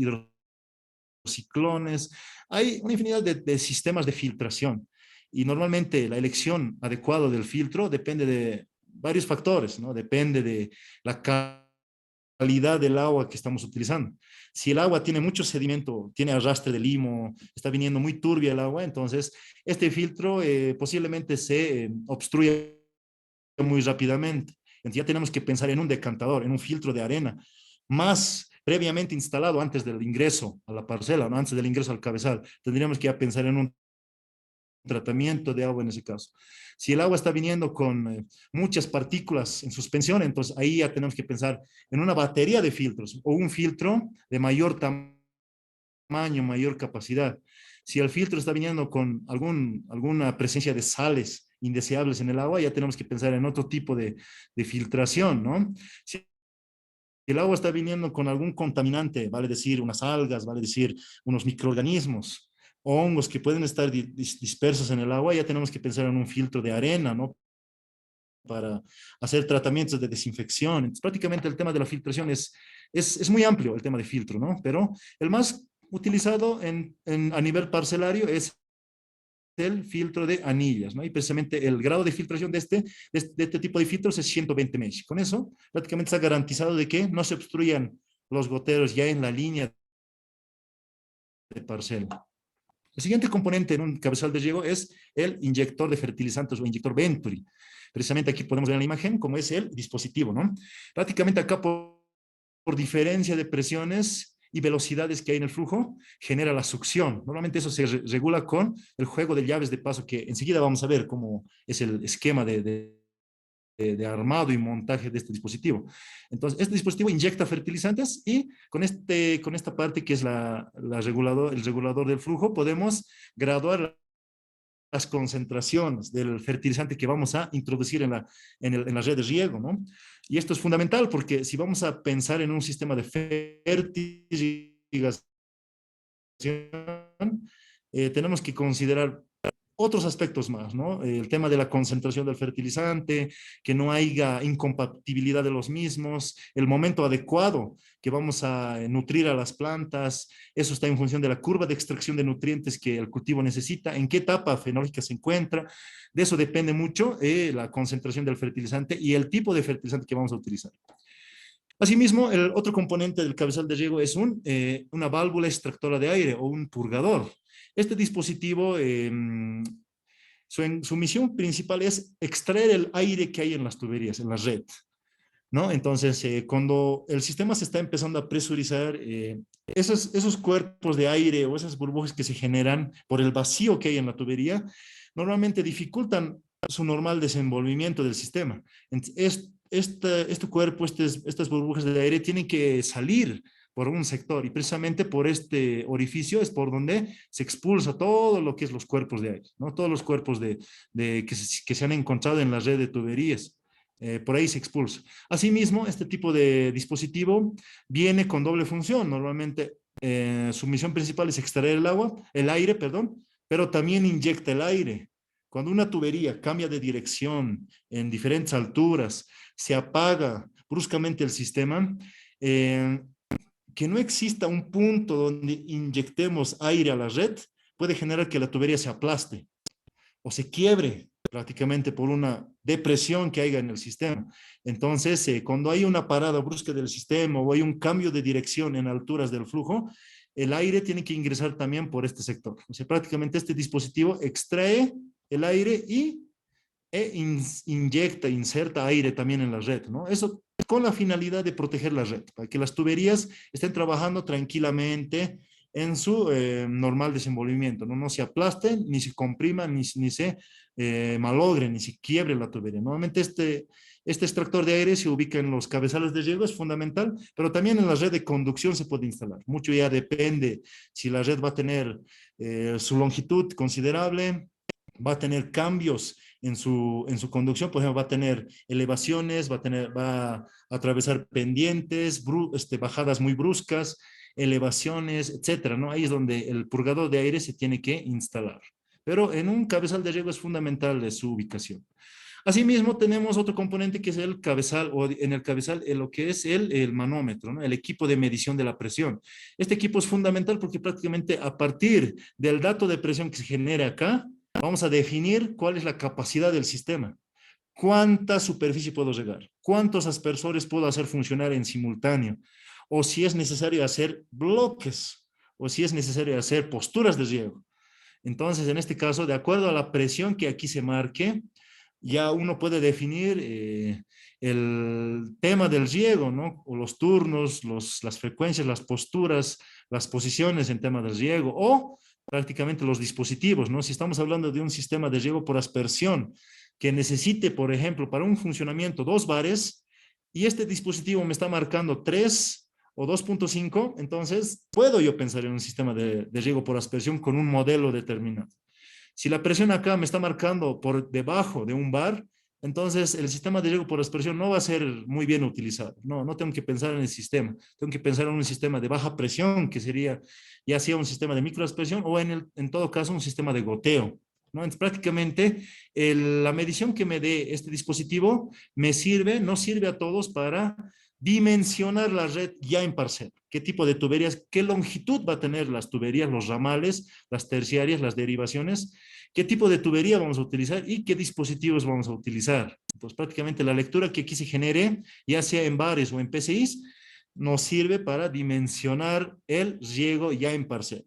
hidrociclones, hay una infinidad de sistemas de filtración. Y normalmente la elección adecuada del filtro depende de varios factores, ¿no? Depende de la calidad del agua que estamos utilizando. Si el agua tiene mucho sedimento, tiene arrastre de limo, está viniendo muy turbia el agua, entonces este filtro posiblemente se obstruya muy rápidamente. Entonces ya tenemos que pensar en un decantador, en un filtro de arena, más previamente instalado antes del ingreso a la parcela, ¿no? Antes del ingreso al cabezal. Tendríamos que ya pensar en un tratamiento de agua en ese caso. Si el agua está viniendo con muchas partículas en suspensión, entonces ahí ya tenemos que pensar en una batería de filtros o un filtro de mayor tamaño, mayor capacidad. Si el filtro está viniendo con alguna presencia de sales indeseables en el agua, ya tenemos que pensar en otro tipo de filtración, ¿no? Si el agua está viniendo con algún contaminante, vale decir unas algas, vale decir unos microorganismos, hongos que pueden estar dispersos en el agua, ya tenemos que pensar en un filtro de arena, ¿no? Para hacer tratamientos de desinfección. Entonces, prácticamente el tema de la filtración es muy amplio, el tema de filtro, ¿no? Pero el más utilizado a nivel parcelario es el filtro de anillas, ¿no? Y precisamente el grado de filtración de este tipo de filtros es 120 mesh. Con eso, prácticamente está garantizado de que no se obstruyan los goteros ya en la línea de parcela. El siguiente componente en un cabezal de riego es el inyector de fertilizantes o inyector Venturi. Precisamente aquí podemos ver en la imagen cómo es el dispositivo, ¿no? Prácticamente acá por diferencia de presiones y velocidades que hay en el flujo, genera la succión. Normalmente eso se regula con el juego de llaves de paso, que enseguida vamos a ver cómo es el esquema de armado y montaje de este dispositivo. Entonces, este dispositivo inyecta fertilizantes y con esta parte que es el regulador del flujo, podemos graduar las concentraciones del fertilizante que vamos a introducir en la red de riego, ¿no? Y esto es fundamental porque si vamos a pensar en un sistema de fertilización, tenemos que considerar otros aspectos más, ¿no? El tema de la concentración del fertilizante, que no haya incompatibilidad de los mismos, el momento adecuado que vamos a nutrir a las plantas, eso está en función de la curva de extracción de nutrientes que el cultivo necesita, en qué etapa fenológica se encuentra, de eso depende mucho la concentración del fertilizante y el tipo de fertilizante que vamos a utilizar. Asimismo, el otro componente del cabezal de riego es una válvula extractora de aire o un purgador. Este dispositivo, su misión principal es extraer el aire que hay en las tuberías, en la red, ¿no? Entonces, cuando el sistema se está empezando a presurizar, esos cuerpos de aire o esas burbujas que se generan por el vacío que hay en la tubería, normalmente dificultan su normal desenvolvimiento del sistema. Este cuerpo, estas burbujas de aire tienen que salir por un sector y precisamente por este orificio es por donde se expulsa todo lo que es los cuerpos de aire, ¿no? Todos los cuerpos que se han encontrado en la red de tuberías. Por ahí se expulsa. Asimismo, este tipo de dispositivo viene con doble función. Normalmente su misión principal es extraer el aire, perdón, pero también inyecta el aire. Cuando una tubería cambia de dirección en diferentes alturas, se apaga bruscamente el sistema, que no exista un punto donde inyectemos aire a la red puede generar que la tubería se aplaste o se quiebre prácticamente por una depresión que haya en el sistema. Entonces, cuando hay una parada brusca del sistema o hay un cambio de dirección en alturas del flujo, el aire tiene que ingresar también por este sector. O sea, prácticamente este dispositivo extrae el aire inserta aire también en la red, ¿no? Eso con la finalidad de proteger la red, para que las tuberías estén trabajando tranquilamente en su normal desenvolvimiento, ¿no? No se aplasten, ni se compriman, ni se malogren, ni se quiebre la tubería. Normalmente este extractor de aire se ubica en los cabezales de riego, es fundamental, pero también en la red de conducción se puede instalar. Mucho ya depende si la red va a tener su longitud considerable, va a tener cambios en su conducción, por ejemplo, va a tener elevaciones, va a atravesar pendientes, bajadas muy bruscas, elevaciones, etcétera, ¿no? Ahí es donde el purgador de aire se tiene que instalar. Pero en un cabezal de riego es fundamental su ubicación. Asimismo, tenemos otro componente que es el cabezal, o en el cabezal, lo que es el manómetro, ¿no? El equipo de medición de la presión. Este equipo es fundamental porque prácticamente a partir del dato de presión que se genera acá, vamos a definir cuál es la capacidad del sistema. ¿Cuánta superficie puedo regar? ¿Cuántos aspersores puedo hacer funcionar en simultáneo? O si es necesario hacer bloques, o si es necesario hacer posturas de riego. Entonces, en este caso, de acuerdo a la presión que aquí se marque, ya uno puede definir el tema del riego, ¿no? O los turnos, las frecuencias, las posturas, las posiciones en tema del riego, o prácticamente los dispositivos, ¿no? Si estamos hablando de un sistema de riego por aspersión que necesite, por ejemplo, para un funcionamiento 2 bares, y este dispositivo me está marcando 3 o 2.5, entonces puedo yo pensar en un sistema de riego por aspersión con un modelo determinado. Si la presión acá me está marcando por debajo de 1 bar, entonces el sistema de riego por aspersión no va a ser muy bien utilizado. No tengo que pensar en el sistema. Tengo que pensar en un sistema de baja presión, que sería ya sea un sistema de microaspersión o en todo caso un sistema de goteo, ¿no? Entonces, prácticamente la medición que me dé este dispositivo nos sirve a todos para dimensionar la red ya en parcela. ¿Qué tipo de tuberías, qué longitud va a tener las tuberías, los ramales, las terciarias, las derivaciones? ¿Qué tipo de tubería vamos a utilizar y qué dispositivos vamos a utilizar? Entonces, prácticamente la lectura que aquí se genere, ya sea en bares o en PCIs, nos sirve para dimensionar el riego ya en parcela.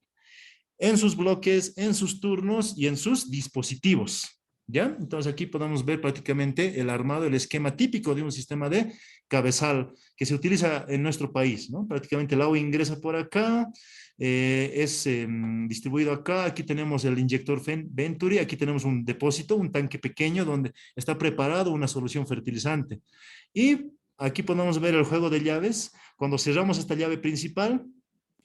en sus bloques, en sus turnos y en sus dispositivos. ¿Ya? Entonces aquí podemos ver prácticamente el armado, el esquema típico de un sistema de cabezal que se utiliza en nuestro país, ¿no? Prácticamente el agua ingresa por acá, es distribuido acá, aquí tenemos el inyector Venturi, aquí tenemos un depósito, un tanque pequeño donde está preparado una solución fertilizante. Y aquí podemos ver el juego de llaves. Cuando cerramos esta llave principal,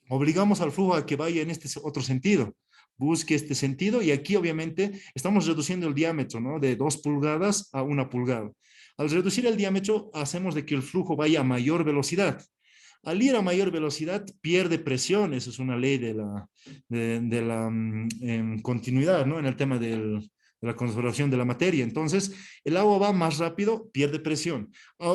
obligamos al flujo a que vaya en este otro sentido, busque este sentido y aquí obviamente estamos reduciendo el diámetro, ¿no? De 2 pulgadas a 1 pulgada. Al reducir el diámetro hacemos de que el flujo vaya a mayor velocidad. Al ir a mayor velocidad pierde presión, eso es una ley de la continuidad, ¿no? En el tema de la conservación de la materia. Entonces, el agua va más rápido, pierde presión.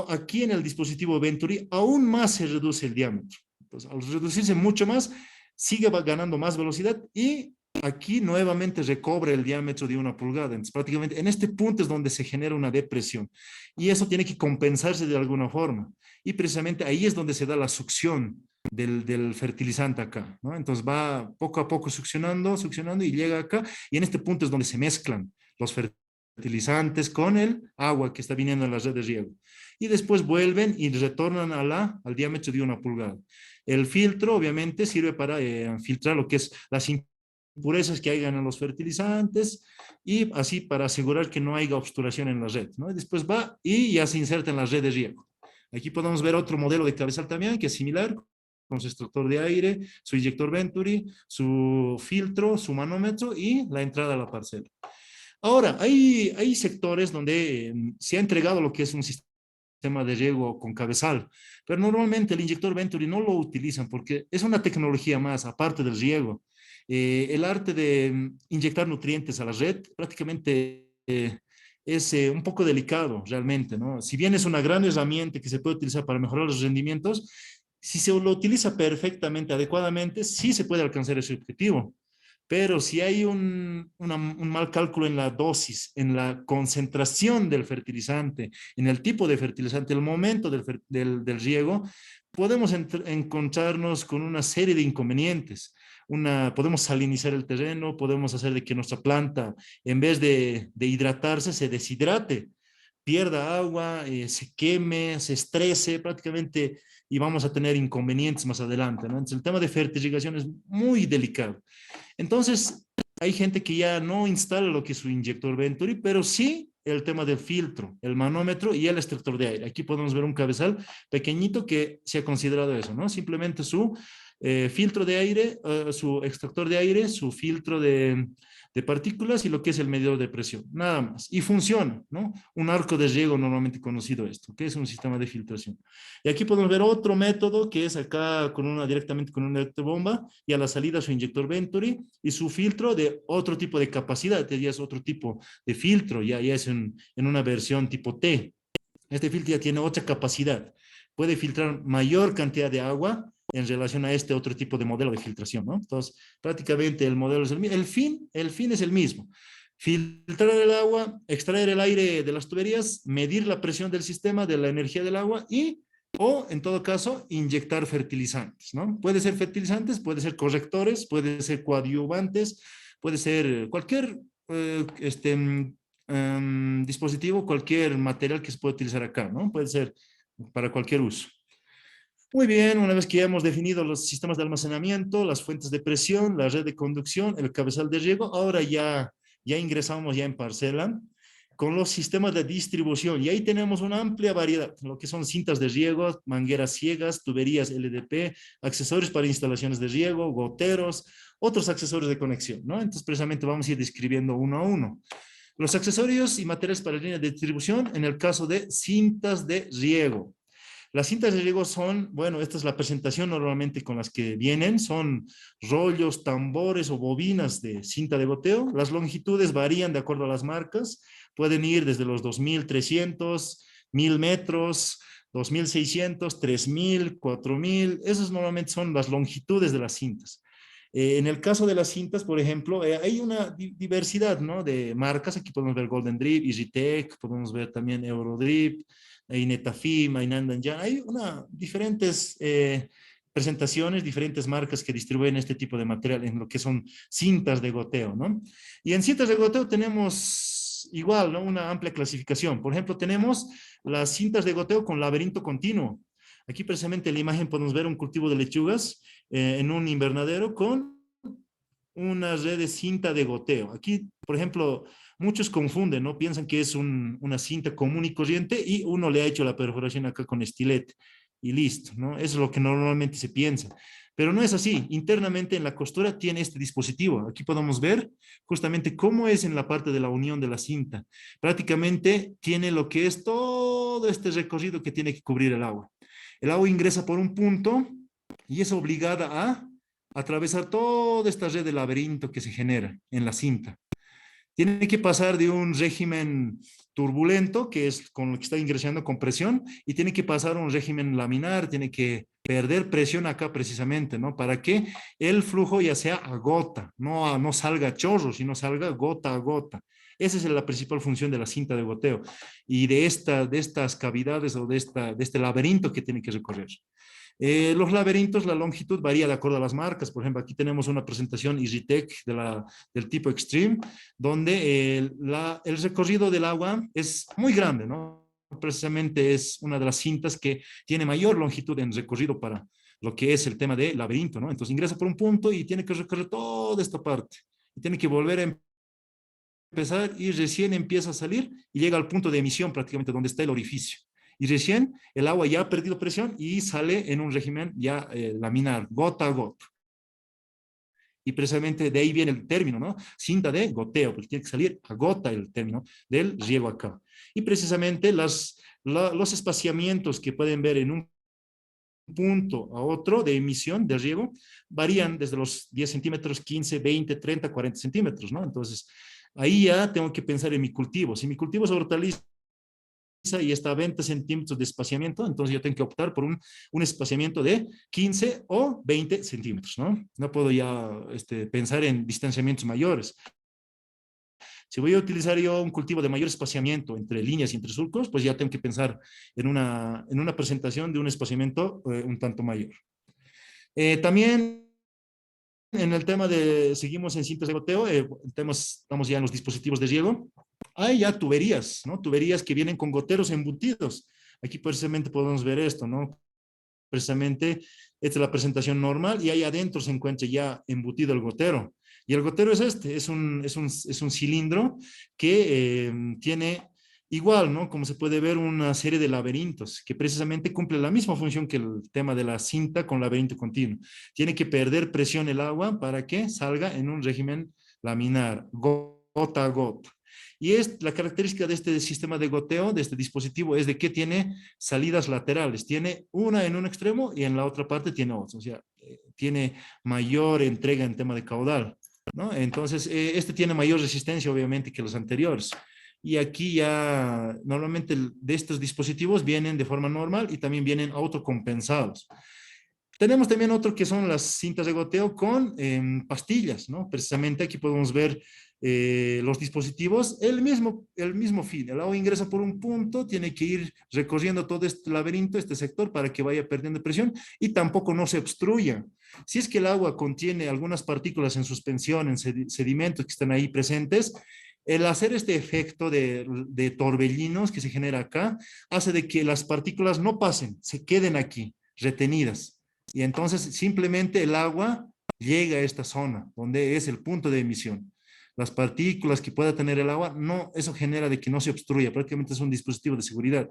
Aquí en el dispositivo Venturi aún más se reduce el diámetro. Entonces, al reducirse mucho más, sigue ganando más velocidad y aquí nuevamente recobra el diámetro de 1 pulgada. Entonces, prácticamente en este punto es donde se genera una depresión. Y eso tiene que compensarse de alguna forma. Y precisamente ahí es donde se da la succión del fertilizante acá, ¿no? Entonces va poco a poco succionando, succionando y llega acá. Y en este punto es donde se mezclan los fertilizantes con el agua que está viniendo en la red de riego. Y después vuelven y retornan al diámetro de 1 pulgada. El filtro, obviamente, sirve para filtrar lo que es las impurezas que hayan en los fertilizantes y así para asegurar que no haya obturación en la red, ¿no? Y después va y ya se inserta en la red de riego. Aquí podemos ver otro modelo de cabezal también, que es similar, con su extractor de aire, su inyector Venturi, su filtro, su manómetro y la entrada a la parcela. Ahora, hay sectores donde se ha entregado lo que es un sistema de riego con cabezal, pero normalmente el inyector Venturi no lo utilizan porque es una tecnología más, aparte del riego. El arte de inyectar nutrientes a la red prácticamente es un poco delicado realmente, ¿no? Si bien es una gran herramienta que se puede utilizar para mejorar los rendimientos, si se lo utiliza perfectamente, adecuadamente, sí se puede alcanzar ese objetivo. Pero si hay un mal cálculo en la dosis, en la concentración del fertilizante, en el tipo de fertilizante, el momento del riego, podemos encontrarnos con una serie de inconvenientes. Podemos salinizar el terreno, podemos hacer de que nuestra planta, en vez de hidratarse, se deshidrate, pierda agua, se queme, se estrese prácticamente y vamos a tener inconvenientes más adelante, ¿no? Entonces, el tema de fertilización es muy delicado. Entonces, hay gente que ya no instala lo que es su inyector Venturi, pero sí el tema del filtro, el manómetro y el extractor de aire. Aquí podemos ver un cabezal pequeñito que se ha considerado eso, ¿no? Simplemente su filtro de aire, su extractor de aire, su filtro de partículas y lo que es el medidor de presión, nada más. Y funciona, ¿no? Un arco de riego normalmente conocido esto, que es un sistema de filtración. Y aquí podemos ver otro método que es acá directamente con una electrobomba y a la salida su inyector Venturi y su filtro de otro tipo de capacidad, ya es otro tipo de filtro, ya es en una versión tipo T. Este filtro ya tiene otra capacidad, puede filtrar mayor cantidad de agua en relación a este otro tipo de modelo de filtración, ¿no? Entonces, prácticamente el modelo es el mismo. El fin es el mismo. Filtrar el agua, extraer el aire de las tuberías, medir la presión del sistema, de la energía del agua o, en todo caso, inyectar fertilizantes, ¿no? Puede ser fertilizantes, puede ser correctores, puede ser coadyuvantes, puede ser cualquier dispositivo, cualquier material que se pueda utilizar acá, ¿no? Puede ser para cualquier uso. Muy bien, una vez que ya hemos definido los sistemas de almacenamiento, las fuentes de presión, la red de conducción, el cabezal de riego, ahora ya ingresamos ya en parcela con los sistemas de distribución y ahí tenemos una amplia variedad, lo que son cintas de riego, mangueras ciegas, tuberías LDP, accesorios para instalaciones de riego, goteros, otros accesorios de conexión, ¿no? Entonces precisamente vamos a ir describiendo uno a uno. Los accesorios y materiales para línea de distribución en el caso de cintas de riego. Las cintas de riego son, bueno, esta es la presentación normalmente con las que vienen, son rollos, tambores o bobinas de cinta de goteo. Las longitudes varían de acuerdo a las marcas, pueden ir desde los 2.300, 1.000 metros, 2.600, 3.000, 4.000, esas normalmente son las longitudes de las cintas. En el caso de las cintas, por ejemplo, hay una diversidad, ¿no? De marcas, aquí podemos ver Golden Drip, EasyTech, podemos ver también Eurodrip, hay Netafim, hay Nandan Yan, hay diferentes presentaciones, diferentes marcas que distribuyen este tipo de material en lo que son cintas de goteo, ¿no? Y en cintas de goteo tenemos igual, ¿no? Una amplia clasificación. Por ejemplo, tenemos las cintas de goteo con laberinto continuo. Aquí precisamente en la imagen podemos ver un cultivo de lechugas en un invernadero con una red de cinta de goteo. Aquí, por ejemplo, muchos confunden, ¿no? Piensan que es una cinta común y corriente y uno le ha hecho la perforación acá con estilete y listo, ¿no? Eso es lo que normalmente se piensa. Pero no es así. Internamente en la costura tiene este dispositivo. Aquí podemos ver justamente cómo es en la parte de la unión de la cinta. Prácticamente tiene lo que es todo este recorrido que tiene que cubrir el agua. El agua ingresa por un punto y es obligada a atravesar toda esta red de laberinto que se genera en la cinta. Tiene que pasar de un régimen turbulento, que es con lo que está ingresando con presión, y tiene que pasar a un régimen laminar, tiene que perder presión acá precisamente, ¿no? Para que el flujo ya sea a gota, no salga a chorro, sino salga gota a gota. Esa es la principal función de la cinta de goteo y de estas cavidades o de este laberinto que tiene que recorrer. Los laberintos, la longitud varía de acuerdo a las marcas. Por ejemplo, aquí tenemos una presentación Iritech del tipo Extreme, donde el recorrido del agua es muy grande, ¿no? Precisamente es una de las cintas que tiene mayor longitud en recorrido para lo que es el tema de laberinto, ¿no? Entonces ingresa por un punto y tiene que recorrer toda esta parte. Y tiene que volver a empezar y recién empieza a salir y llega al punto de emisión prácticamente donde está el orificio. Y recién el agua ya ha perdido presión y sale en un régimen ya laminar, gota a gota. Y precisamente de ahí viene el término, ¿no? Cinta de goteo, porque tiene que salir a gota el término del riego acá. Y precisamente los espaciamientos que pueden ver en un punto a otro de emisión de riego varían desde los 10 centímetros, 15, 20, 30, 40 centímetros, ¿no? Entonces, ahí ya tengo que pensar en mi cultivo. Si mi cultivo es hortaliza y está a 20 centímetros de espaciamiento, entonces yo tengo que optar por un espaciamiento de 15 o 20 centímetros, ¿no? No puedo ya pensar en distanciamientos mayores. Si voy a utilizar yo un cultivo de mayor espaciamiento entre líneas y entre surcos, pues ya tengo que pensar en una presentación de un espaciamiento un tanto mayor. También en el tema seguimos en cintas de goteo, estamos ya en los dispositivos de riego. Hay ya tuberías, ¿no? Tuberías que vienen con goteros embutidos. Aquí precisamente podemos ver esto, ¿no? Precisamente esta es la presentación normal y ahí adentro se encuentra ya embutido el gotero. Y el gotero es es un cilindro que tiene igual, ¿no? Como se puede ver, una serie de laberintos que precisamente cumple la misma función que el tema de la cinta con laberinto continuo. Tiene que perder presión el agua para que salga en un régimen laminar, gota a gota. Y la característica de este sistema de goteo, de este dispositivo, es de que tiene salidas laterales. Tiene una en un extremo y en la otra parte tiene otra. O sea, tiene mayor entrega en tema de caudal, ¿no? Entonces, este tiene mayor resistencia, obviamente, que los anteriores. Y aquí ya, normalmente de estos dispositivos vienen de forma normal y también vienen autocompensados. Tenemos también otro que son las cintas de goteo con pastillas, ¿no? Precisamente aquí podemos ver los dispositivos, el mismo fin. El agua ingresa por un punto, tiene que ir recorriendo todo este laberinto, este sector, para que vaya perdiendo presión y tampoco no se obstruya. Si es que el agua contiene algunas partículas en suspensión, en sedimentos que están ahí presentes, el hacer este efecto de torbellinos que se genera acá, hace de que las partículas no pasen, se queden aquí, retenidas. Y entonces simplemente el agua llega a esta zona, donde es el punto de emisión. Las partículas que pueda tener el agua, no, eso genera de que no se obstruya, prácticamente es un dispositivo de seguridad.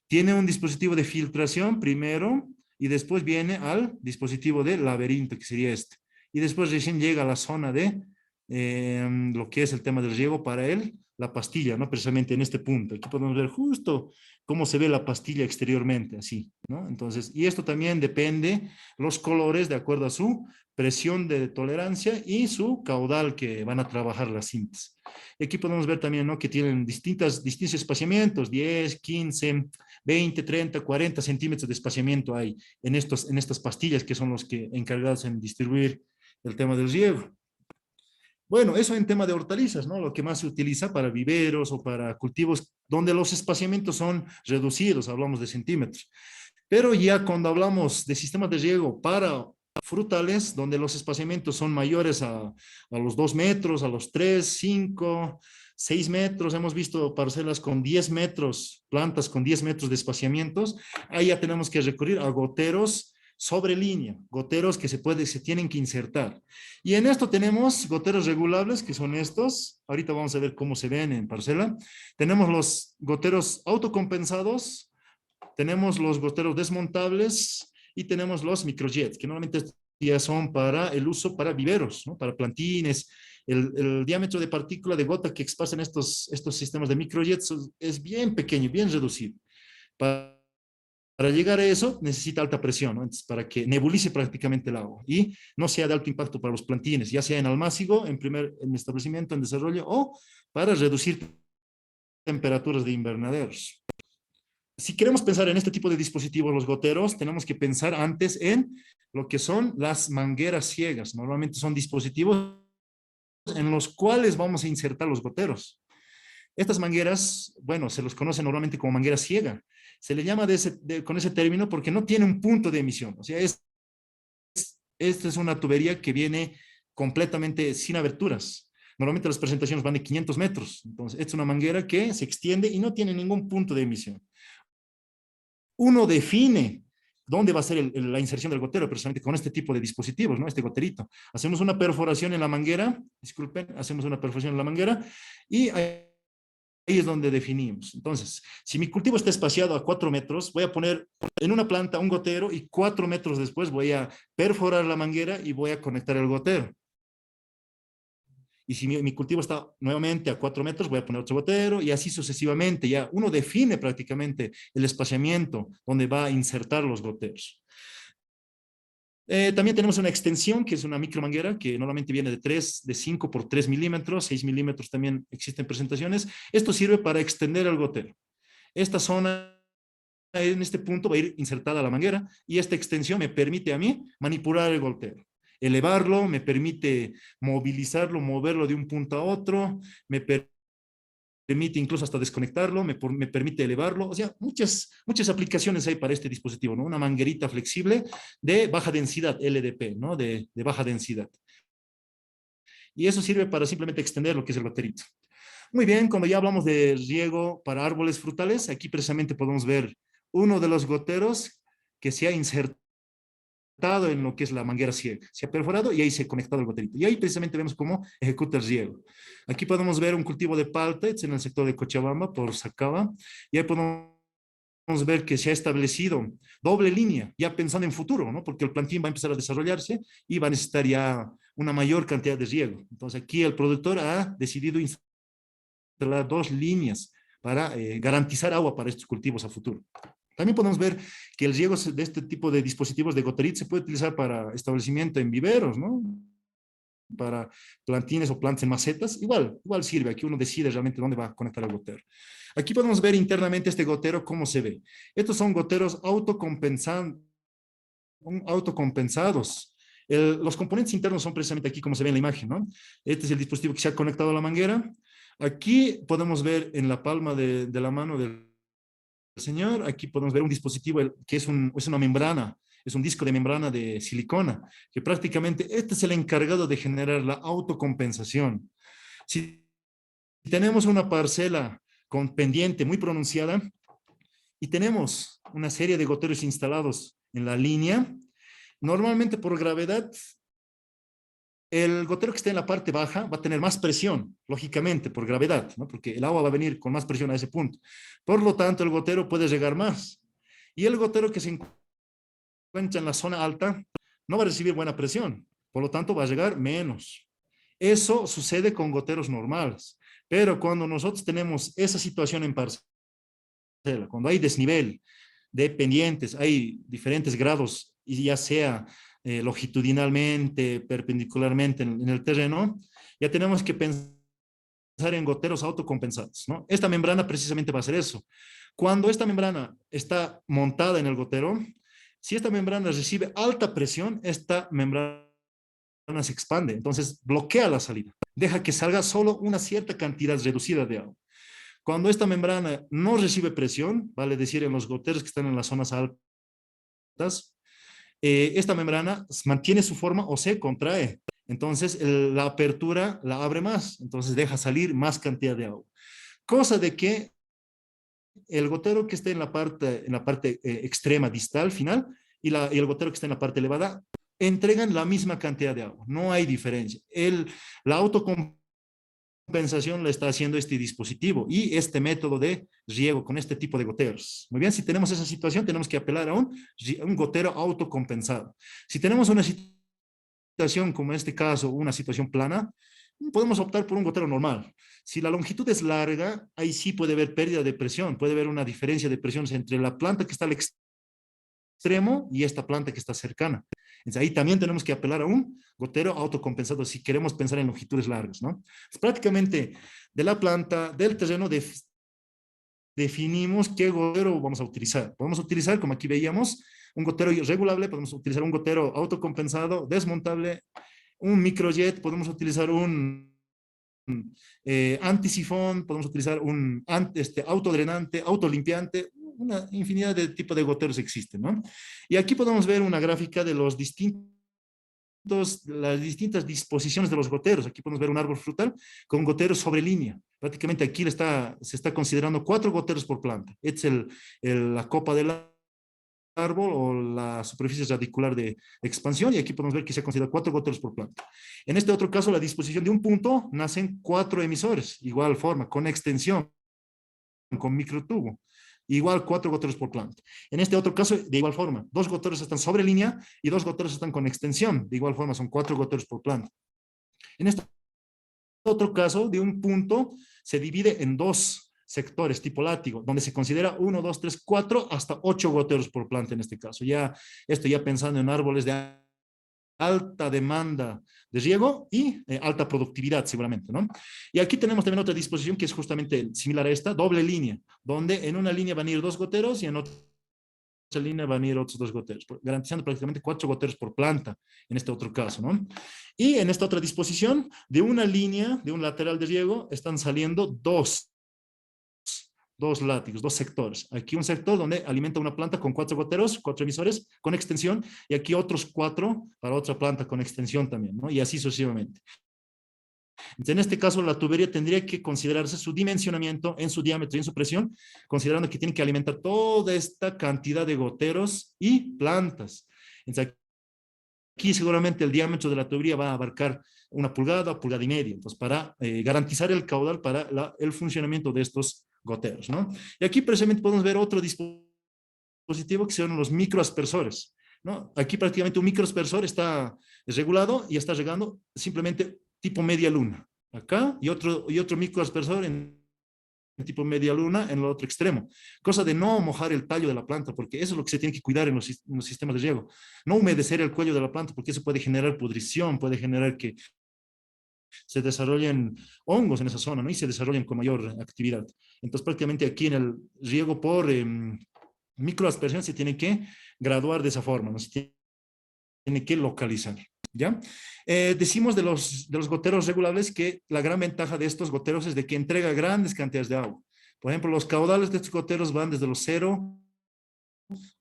Tiene un dispositivo de filtración primero y después viene al dispositivo de laberinto, que sería este. Y después recién llega a la zona de lo que es el tema del riego para él, la pastilla, ¿no? Precisamente en este punto. Aquí podemos ver justo cómo se ve la pastilla exteriormente, así, ¿no? Entonces, y esto también depende los colores de acuerdo a su presión de tolerancia y su caudal que van a trabajar las cintas. Y aquí podemos ver también, ¿no? Que tienen distintos espaciamientos, 10, 15, 20, 30, 40 centímetros de espaciamiento hay en estas pastillas que son los que encargados en distribuir el tema del riego. Bueno, eso en tema de hortalizas, ¿no? Lo que más se utiliza para viveros o para cultivos donde los espaciamientos son reducidos, hablamos de centímetros. Pero ya cuando hablamos de sistemas de riego para frutales, donde los espaciamientos son mayores a los 2 metros, a los 3, 5, 6 metros, hemos visto parcelas con 10 metros, plantas con 10 metros de espaciamientos, ahí ya tenemos que recurrir a goteros sobre línea, goteros que se tienen que insertar. Y en esto tenemos goteros regulables, que son estos. Ahorita vamos a ver cómo se ven en parcela. Tenemos los goteros autocompensados, tenemos los goteros desmontables y tenemos los microjets, que normalmente ya son para el uso para viveros, ¿no? Para plantines. El diámetro de partícula de gota que expasan estos sistemas de microjets es bien pequeño, bien reducido. Para llegar a eso necesita alta presión, ¿no? Entonces, para que nebulice prácticamente el agua y no sea de alto impacto para los plantines, ya sea en almácigo, en establecimiento, en desarrollo, o para reducir temperaturas de invernaderos. Si queremos pensar en este tipo de dispositivos, los goteros, tenemos que pensar antes en lo que son las mangueras ciegas. Normalmente son dispositivos en los cuales vamos a insertar los goteros. Estas mangueras, bueno, se los conoce normalmente como manguera ciega. Se le llama con ese término porque no tiene un punto de emisión. O sea, esta es una tubería que viene completamente sin aberturas. Normalmente las presentaciones van de 500 metros. Entonces, esta es una manguera que se extiende y no tiene ningún punto de emisión. Uno define dónde va a ser la inserción del gotero, precisamente con este tipo de dispositivos, ¿no? Este goterito. Hacemos una perforación en la manguera, disculpen, hacemos una perforación en la manguera y ahí es donde definimos. Entonces, si mi cultivo está espaciado a 4 metros, voy a poner en una planta un gotero y 4 metros después voy a perforar la manguera y voy a conectar el gotero. Y si mi cultivo está nuevamente a 4 metros, voy a poner otro gotero y así sucesivamente. Ya uno define prácticamente el espaciamiento donde va a insertar los goteros. También tenemos una extensión que es una micromanguera que normalmente viene de 5 por 3 milímetros, 6 milímetros también existen presentaciones. Esto sirve para extender el gotero. Esta zona en este punto va a ir insertada la manguera y esta extensión me permite a mí manipular el gotero. Elevarlo, me permite movilizarlo, moverlo de un punto a otro, me permite incluso hasta desconectarlo, me permite elevarlo. O sea, muchas aplicaciones hay para este dispositivo, ¿no? Una manguerita flexible de baja densidad, LDP, ¿no? De baja densidad. Y eso sirve para simplemente extender lo que es el goterito. Muy bien, cuando ya hablamos de riego para árboles frutales, aquí precisamente podemos ver uno de los goteros que se ha insertado en lo que es la manguera ciega. Se ha perforado y ahí se ha conectado el goterito. Y ahí precisamente vemos cómo ejecuta el riego. Aquí podemos ver un cultivo de palta en el sector de Cochabamba por Sacaba. Y ahí podemos ver que se ha establecido doble línea, ya pensando en futuro, ¿no? Porque el plantín va a empezar a desarrollarse y va a necesitar ya una mayor cantidad de riego. Entonces aquí el productor ha decidido instalar 2 líneas para garantizar agua para estos cultivos a futuro. También podemos ver que el riego de este tipo de dispositivos de goterito se puede utilizar para establecimiento en viveros, ¿no? Para plantines o plantas en macetas, igual sirve. Aquí uno decide realmente dónde va a conectar el gotero. Aquí podemos ver internamente este gotero, cómo se ve. Estos son goteros autocompensados. Los componentes internos son precisamente aquí, como se ve en la imagen, ¿no? Este es el dispositivo que se ha conectado a la manguera. Aquí podemos ver en la palma de la mano del señor, aquí podemos ver un dispositivo que es una membrana, es un disco de membrana de silicona, que prácticamente este es el encargado de generar la autocompensación. Si tenemos una parcela con pendiente muy pronunciada y tenemos una serie de goteros instalados en la línea, normalmente por gravedad, el gotero que esté en la parte baja va a tener más presión, lógicamente, por gravedad, ¿no? Porque el agua va a venir con más presión a ese punto. Por lo tanto, el gotero puede llegar más. Y el gotero que se encuentra en la zona alta no va a recibir buena presión, por lo tanto va a llegar menos. Eso sucede con goteros normales, pero cuando nosotros tenemos esa situación en parcela, cuando hay desnivel de pendientes, hay diferentes grados, y ya sea longitudinalmente, perpendicularmente en el terreno, ya tenemos que pensar en goteros autocompensados, ¿no? Esta membrana precisamente va a hacer eso. Cuando esta membrana está montada en el gotero, si esta membrana recibe alta presión, esta membrana se expande, entonces bloquea la salida, deja que salga solo una cierta cantidad reducida de agua. Cuando esta membrana no recibe presión, vale decir en los goteros que están en las zonas altas, esta membrana mantiene su forma o se contrae. Entonces, la apertura la abre más, entonces deja salir más cantidad de agua. Cosa de que el gotero que esté en la parte extrema distal final y el gotero que está en la parte elevada entregan la misma cantidad de agua. No hay diferencia. La autocompensación la está haciendo este dispositivo y este método de riego con este tipo de goteros. Muy bien, si tenemos esa situación, tenemos que apelar a un gotero autocompensado. Si tenemos una situación como en este caso, una situación plana, podemos optar por un gotero normal. Si la longitud es larga, ahí sí puede haber pérdida de presión, puede haber una diferencia de presiones entre la planta que está al extremo y esta planta que está cercana. Entonces, ahí también tenemos que apelar a un gotero autocompensado si queremos pensar en longitudes largas, ¿no? Prácticamente de la planta, del terreno, definimos qué gotero vamos a utilizar. Podemos utilizar, como aquí veíamos, un gotero regulable, podemos utilizar un gotero autocompensado, desmontable, un microjet, podemos utilizar un antisifón, podemos utilizar un autodrenante, autolimpiante, una infinidad de tipos de goteros existen, ¿no? Y aquí podemos ver una gráfica de las distintas disposiciones de los goteros. Aquí podemos ver un árbol frutal con goteros sobre línea. Prácticamente aquí se está considerando 4 goteros por planta. Esta es la copa del árbol o la superficie radicular de expansión, y aquí podemos ver que se considera 4 goteros por planta. En este otro caso, la disposición de un punto, nacen 4 emisores, igual forma, con extensión, con microtubo, igual 4 goteros por planta. En este otro caso, de igual forma, 2 goteros están sobre línea y 2 goteros están con extensión, de igual forma son 4 goteros por planta. En este otro caso, de un punto, se divide en 2 sectores tipo látigo, donde se considera 1, 2, 3, 4, hasta 8 goteros por planta en este caso. Esto ya pensando en árboles de alta demanda de riego y alta productividad seguramente, ¿no? Y aquí tenemos también otra disposición que es justamente similar a esta, doble línea, donde en una línea van a ir 2 goteros y en otra línea van a ir otros 2 goteros, garantizando prácticamente 4 goteros por planta en este otro caso, ¿no? Y en esta otra disposición, de una línea, de un lateral de riego, están saliendo 2 látigos, 2 sectores. Aquí un sector donde alimenta una planta con 4 goteros, 4 emisores con extensión, y aquí otros 4 para otra planta con extensión también, ¿no? Y así sucesivamente. Entonces, en este caso, la tubería tendría que considerarse su dimensionamiento en su diámetro y en su presión, considerando que tiene que alimentar toda esta cantidad de goteros y plantas. Entonces, aquí seguramente el diámetro de la tubería va a abarcar 1 pulgada, pulgada y media, entonces para garantizar el caudal para el funcionamiento de estos goteros, ¿no? Y aquí precisamente podemos ver otro dispositivo que son los microaspersores, ¿no? Aquí prácticamente un microaspersor está regulado y está regando simplemente tipo media luna, acá, y otro microaspersor en tipo media luna en el otro extremo. Cosa de no mojar el tallo de la planta, porque eso es lo que se tiene que cuidar en los sistemas de riego. No humedecer el cuello de la planta, porque eso puede generar pudrición, puede generar que se desarrollen hongos en esa zona, ¿no? Y se desarrollen con mayor actividad. Entonces, prácticamente aquí en el riego por microaspersión se tiene que graduar de esa forma, ¿no? Se tiene que localizar, ¿ya? Decimos de los goteros regulables que la gran ventaja de estos goteros es de que entrega grandes cantidades de agua. Por ejemplo, los caudales de estos goteros van desde los 0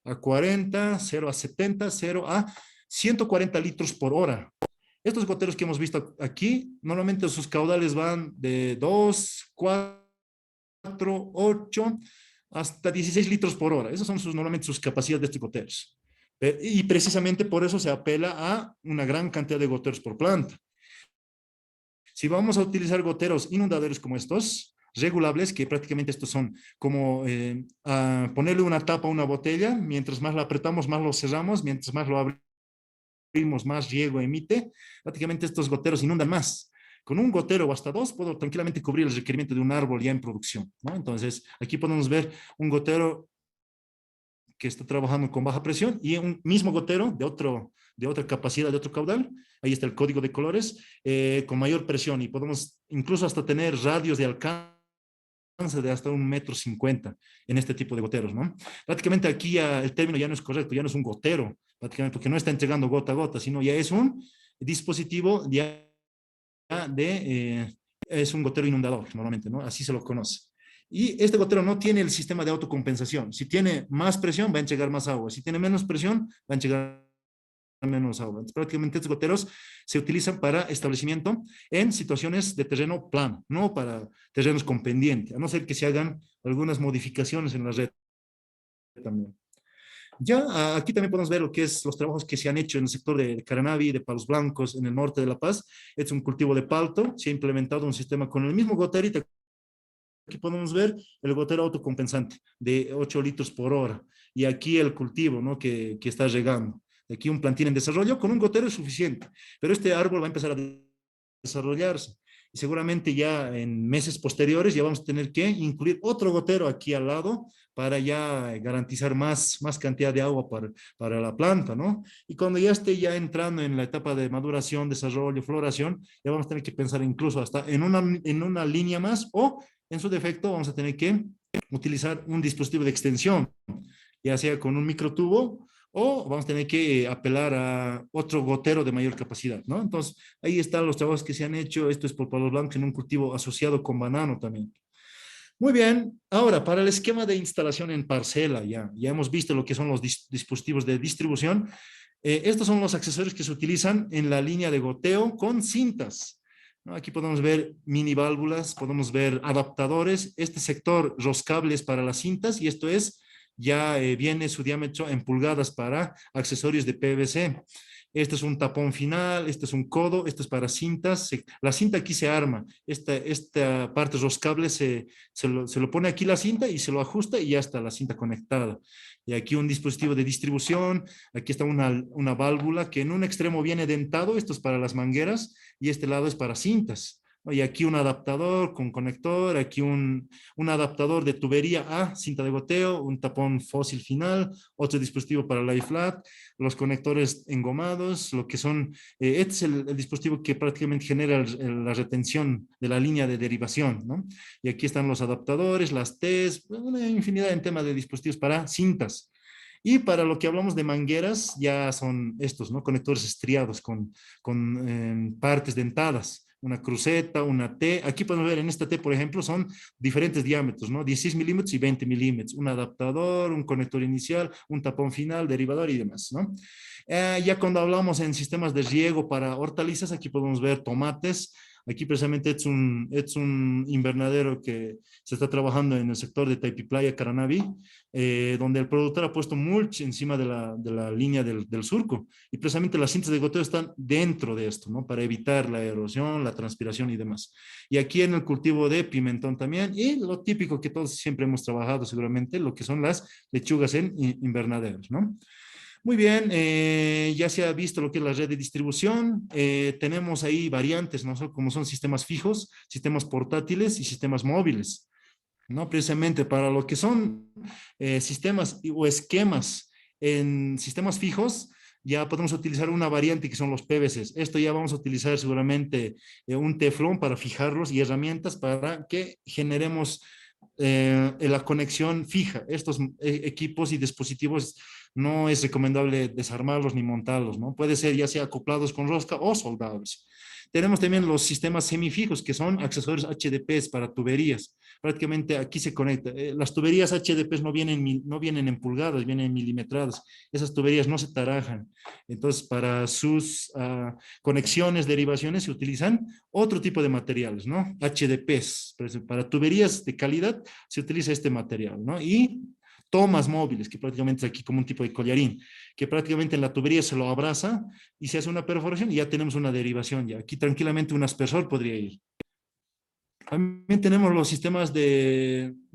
a 40, 0 a 70, 0 a 140 litros por hora. Estos goteros que hemos visto aquí, normalmente sus caudales van de 2, 4, 8, hasta 16 litros por hora. Esas son normalmente sus capacidades de estos goteros. Y precisamente por eso se apela a una gran cantidad de goteros por planta. Si vamos a utilizar goteros inundadores como estos, regulables, que prácticamente estos son como ponerle una tapa a una botella, mientras más la apretamos, más lo cerramos, mientras más lo abrimos, más riego emite, prácticamente estos goteros inundan más. Con un gotero o hasta 2 puedo tranquilamente cubrir el requerimiento de un árbol ya en producción, ¿no? Entonces, aquí podemos ver un gotero que está trabajando con baja presión y un mismo gotero de otra capacidad, de otro caudal. Ahí está el código de colores, con mayor presión, y podemos incluso hasta tener radios de alcance de hasta 1,50 m en este tipo de goteros, ¿no? Prácticamente aquí el término ya no es correcto, ya no es un gotero, prácticamente porque no está entregando gota a gota, sino ya es un dispositivo es un gotero inundador, normalmente, ¿no? Así se lo conoce. Y este gotero no tiene el sistema de autocompensación. Si tiene más presión, va a entregar más agua. Si tiene menos presión, va a entregar menos agua. Entonces, prácticamente estos goteros se utilizan para establecimiento en situaciones de terreno plano, no para terrenos con pendiente, a no ser que se hagan algunas modificaciones en la red también. Ya aquí también podemos ver lo que es los trabajos que se han hecho en el sector de Caranavi, de Palos Blancos, en el norte de La Paz. Es un cultivo de palto, se ha implementado un sistema con el mismo goterito. Aquí podemos ver el gotero autocompensante de 8 litros por hora. Y aquí el cultivo, ¿no? que está regando. Aquí un plantín en desarrollo, con un gotero es suficiente. Pero este árbol va a empezar a desarrollarse. Y seguramente ya en meses posteriores ya vamos a tener que incluir otro gotero aquí al lado para ya garantizar más cantidad de agua para la planta, ¿no? Y cuando ya esté ya entrando en la etapa de maduración, desarrollo, floración, ya vamos a tener que pensar incluso hasta en una línea más, o en su defecto vamos a tener que utilizar un dispositivo de extensión, ya sea con un microtubo, o vamos a tener que apelar a otro gotero de mayor capacidad, ¿no? Entonces, ahí están los trabajos que se han hecho. Esto es por Palos Blancos en un cultivo asociado con banano también. Muy bien, ahora para el esquema de instalación en parcela, ya hemos visto lo que son los dispositivos de distribución. Estos son los accesorios que se utilizan en la línea de goteo con cintas, ¿no? Aquí podemos ver mini válvulas, podemos ver adaptadores. Este sector roscables para las cintas, y esto es, ya viene su diámetro en pulgadas para accesorios de PVC. Este es un tapón final, este es un codo, esto es para cintas. La cinta aquí se arma, esta parte roscable se lo pone aquí la cinta y se lo ajusta y ya está la cinta conectada. Y aquí un dispositivo de distribución, aquí está una válvula que en un extremo viene dentado, esto es para las mangueras y este lado es para cintas. Y aquí un adaptador con conector, aquí un adaptador de tubería a cinta de goteo, un tapón fósil final, otro dispositivo para lie flat, los conectores engomados, lo que son, este es el dispositivo que prácticamente genera la retención de la línea de derivación, ¿no? Y aquí están los adaptadores, las T's, una infinidad en tema de dispositivos para cintas. Y para lo que hablamos de mangueras, ya son estos, ¿no? Conectores estriados con partes dentadas, una cruceta, una T. Aquí podemos ver en esta T, por ejemplo, son diferentes diámetros, ¿no? 16 milímetros y 20 milímetros. Un adaptador, un conector inicial, un tapón final, derivador y demás, ¿no? Ya cuando hablamos en sistemas de riego para hortalizas, aquí podemos ver tomates. Aquí precisamente es un invernadero que se está trabajando en el sector de Taipiplaya, Caranavi, donde el productor ha puesto mulch encima de la línea del surco. Y precisamente las cintas de goteo están dentro de esto, ¿no? Para evitar la erosión, la transpiración y demás. Y aquí en el cultivo de pimentón también, y lo típico que todos siempre hemos trabajado seguramente, lo que son las lechugas en invernaderos, ¿no? Muy bien, ya se ha visto lo que es la red de distribución. Tenemos ahí variantes, ¿no? Como son sistemas fijos, sistemas portátiles y sistemas móviles, ¿no? Precisamente para lo que son sistemas o esquemas en sistemas fijos, ya podemos utilizar una variante que son los PVCs. Esto ya vamos a utilizar seguramente un teflón para fijarlos y herramientas para que generemos la conexión fija. Estos equipos y dispositivos no es recomendable desarmarlos ni montarlos, ¿no? Puede ser ya sea acoplados con rosca o soldados. Tenemos también los sistemas semifijos, que son accesorios HDPs para tuberías. Prácticamente aquí se conecta. Las tuberías HDPs no vienen en pulgadas, vienen en milimetradas. Esas tuberías no se tarajan. Entonces, para sus conexiones, derivaciones, se utilizan otro tipo de materiales, ¿no? HDPs. Para tuberías de calidad se utiliza este material, ¿no? Y tomas móviles, que prácticamente es aquí como un tipo de collarín, que prácticamente en la tubería se lo abraza y se hace una perforación y ya tenemos una derivación. Ya aquí tranquilamente un aspersor podría ir. También tenemos los sistemas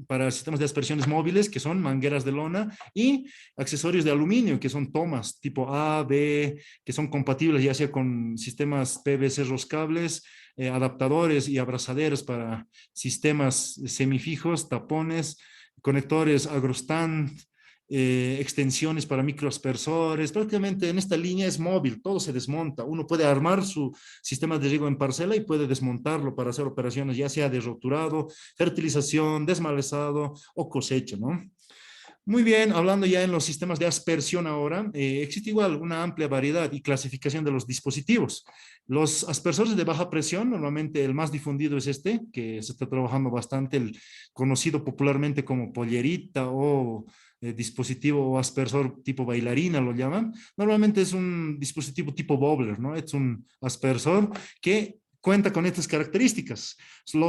para sistemas de aspersiones móviles, que son mangueras de lona, y accesorios de aluminio, que son tomas tipo A, B, que son compatibles ya sea con sistemas PVC roscables, adaptadores y abrazaderos para sistemas semifijos, tapones, conectores agrostand, extensiones para microaspersores. Prácticamente en esta línea es móvil, todo se desmonta. Uno puede armar su sistema de riego en parcela y puede desmontarlo para hacer operaciones ya sea de roturado, fertilización, desmalezado o cosecha, ¿no? Muy bien, hablando ya en los sistemas de aspersión ahora, existe igual una amplia variedad y clasificación de los dispositivos. Los aspersores de baja presión, normalmente el más difundido es este, que se está trabajando bastante, el conocido popularmente como pollerita o dispositivo o aspersor tipo bailarina lo llaman. Normalmente es un dispositivo tipo Wobbler, ¿no? Es un aspersor que cuenta con estas características.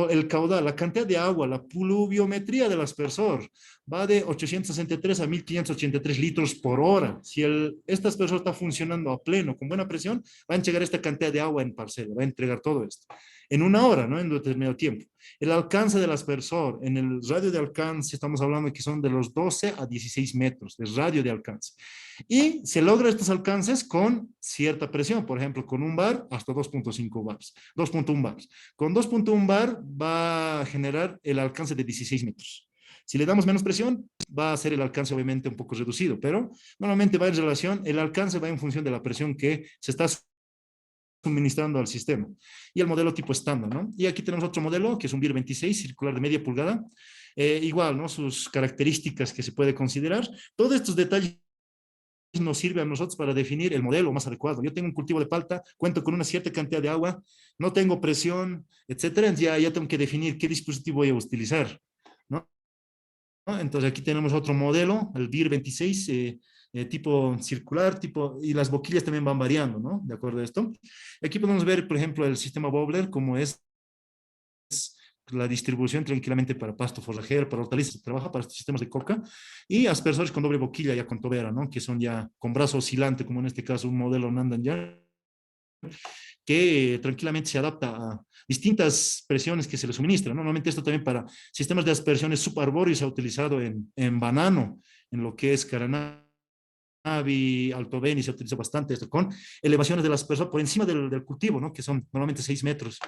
El caudal, la cantidad de agua, la pluviometría del aspersor, va de 863 a 1583 litros por hora. Si este aspersor está funcionando a pleno, con buena presión, va a entregar esta cantidad de agua en parcela, va a entregar todo esto. En una hora, ¿no? En determinado tiempo. El alcance del aspersor, en el radio de alcance, estamos hablando de que son de los 12 a 16 metros de radio de alcance. Y se logra estos alcances con cierta presión, por ejemplo, con un bar hasta 2.5 bars, 2.1 bars. Con 2.1 bar va a generar el alcance de 16 metros. Si le damos menos presión, va a ser el alcance obviamente un poco reducido, pero normalmente va en relación, el alcance va en función de la presión que se está suministrando al sistema. Y el modelo tipo estándar, ¿no? Y aquí tenemos otro modelo, que es un BIR 26, circular de media pulgada. Igual, ¿no? Sus características que se puede considerar. Todos estos detalles nos sirve a nosotros para definir el modelo más adecuado. Yo tengo un cultivo de palta, cuento con una cierta cantidad de agua, no tengo presión, etcétera, ya tengo que definir qué dispositivo voy a utilizar, ¿no? Entonces aquí tenemos otro modelo, el BIR 26, tipo circular, y las boquillas también van variando, ¿no? De acuerdo a esto. Aquí podemos ver, por ejemplo, el sistema Wobbler, como es la distribución tranquilamente para pasto forrajero, para hortalizas, trabaja para estos sistemas de coca, y aspersores con doble boquilla ya con tobera, ¿no? Que son ya con brazo oscilante, como en este caso un modelo Nandan ya, que tranquilamente se adapta a distintas presiones que se le suministran, ¿no? Normalmente esto también para sistemas de aspersiones subarbóreos se ha utilizado en banano, en lo que es Caranavi, Alto Beni, se utiliza bastante esto, con elevaciones del aspersor por encima del cultivo, ¿no? Que son normalmente 6 metros.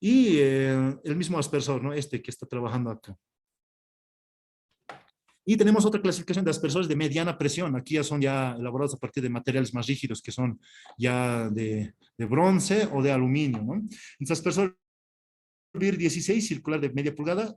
Y el mismo aspersor, ¿no? Este que está trabajando acá. Y tenemos otra clasificación de aspersores de mediana presión. Aquí ya son ya elaborados a partir de materiales más rígidos, que son ya de bronce o de aluminio, ¿no? Entonces, aspersor BIR 16, circular de media pulgada,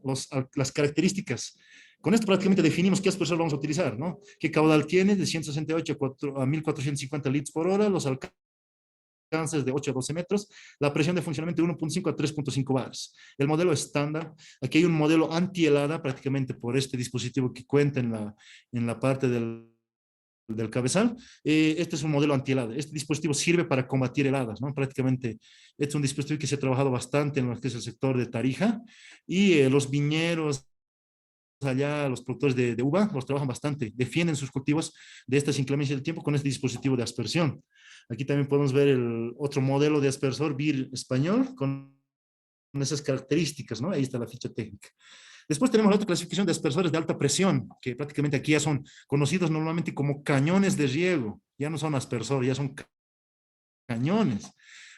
las características. Con esto prácticamente definimos qué aspersor vamos a utilizar, ¿no? ¿Qué caudal tiene? De 168 a 1450 litros por hora, los alcances de 8 a 12 metros, la presión de funcionamiento de 1.5 a 3.5 bars. El modelo estándar, aquí hay un modelo antihelada prácticamente por este dispositivo que cuenta en la parte del cabezal. Este es un modelo antihelada. Este dispositivo sirve para combatir heladas, ¿no? Prácticamente este es un dispositivo que se ha trabajado bastante en lo que es el sector de Tarija, y los viñeros allá, los productores de uva, los trabajan bastante, defienden sus cultivos de estas inclemencias del tiempo con este dispositivo de aspersión. Aquí también podemos ver el otro modelo de aspersor BIR español con esas características, ¿no? Ahí está la ficha técnica. Después tenemos la otra clasificación de aspersores de alta presión, que prácticamente aquí ya son conocidos normalmente como cañones de riego. Ya no son aspersores, ya son cañones.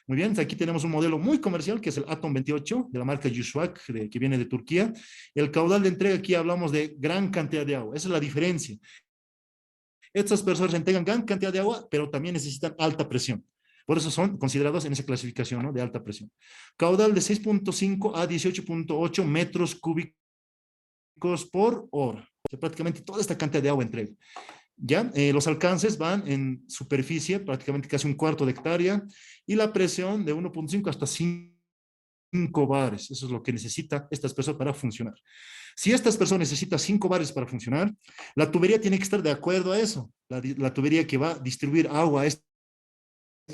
Muy bien, aquí tenemos un modelo muy comercial que es el Atom 28 de la marca Yusuak, que viene de Turquía. El caudal de entrega, aquí hablamos de gran cantidad de agua. Esa es la diferencia. Estos aspersores entregan gran cantidad de agua, pero también necesitan alta presión. Por eso son considerados en esa clasificación, ¿no? De alta presión. Caudal de 6.5 a 18.8 metros cúbicos por hora. O sea, prácticamente toda esta cantidad de agua entrega. ¿Ya? Los alcances van en superficie, prácticamente casi un cuarto de hectárea, y la presión de 1.5 hasta 5 bares. Eso es lo que necesita esta aspersor para funcionar. Si esta aspersor necesita 5 bares para funcionar, la tubería tiene que estar de acuerdo a eso. La tubería que va a distribuir agua a este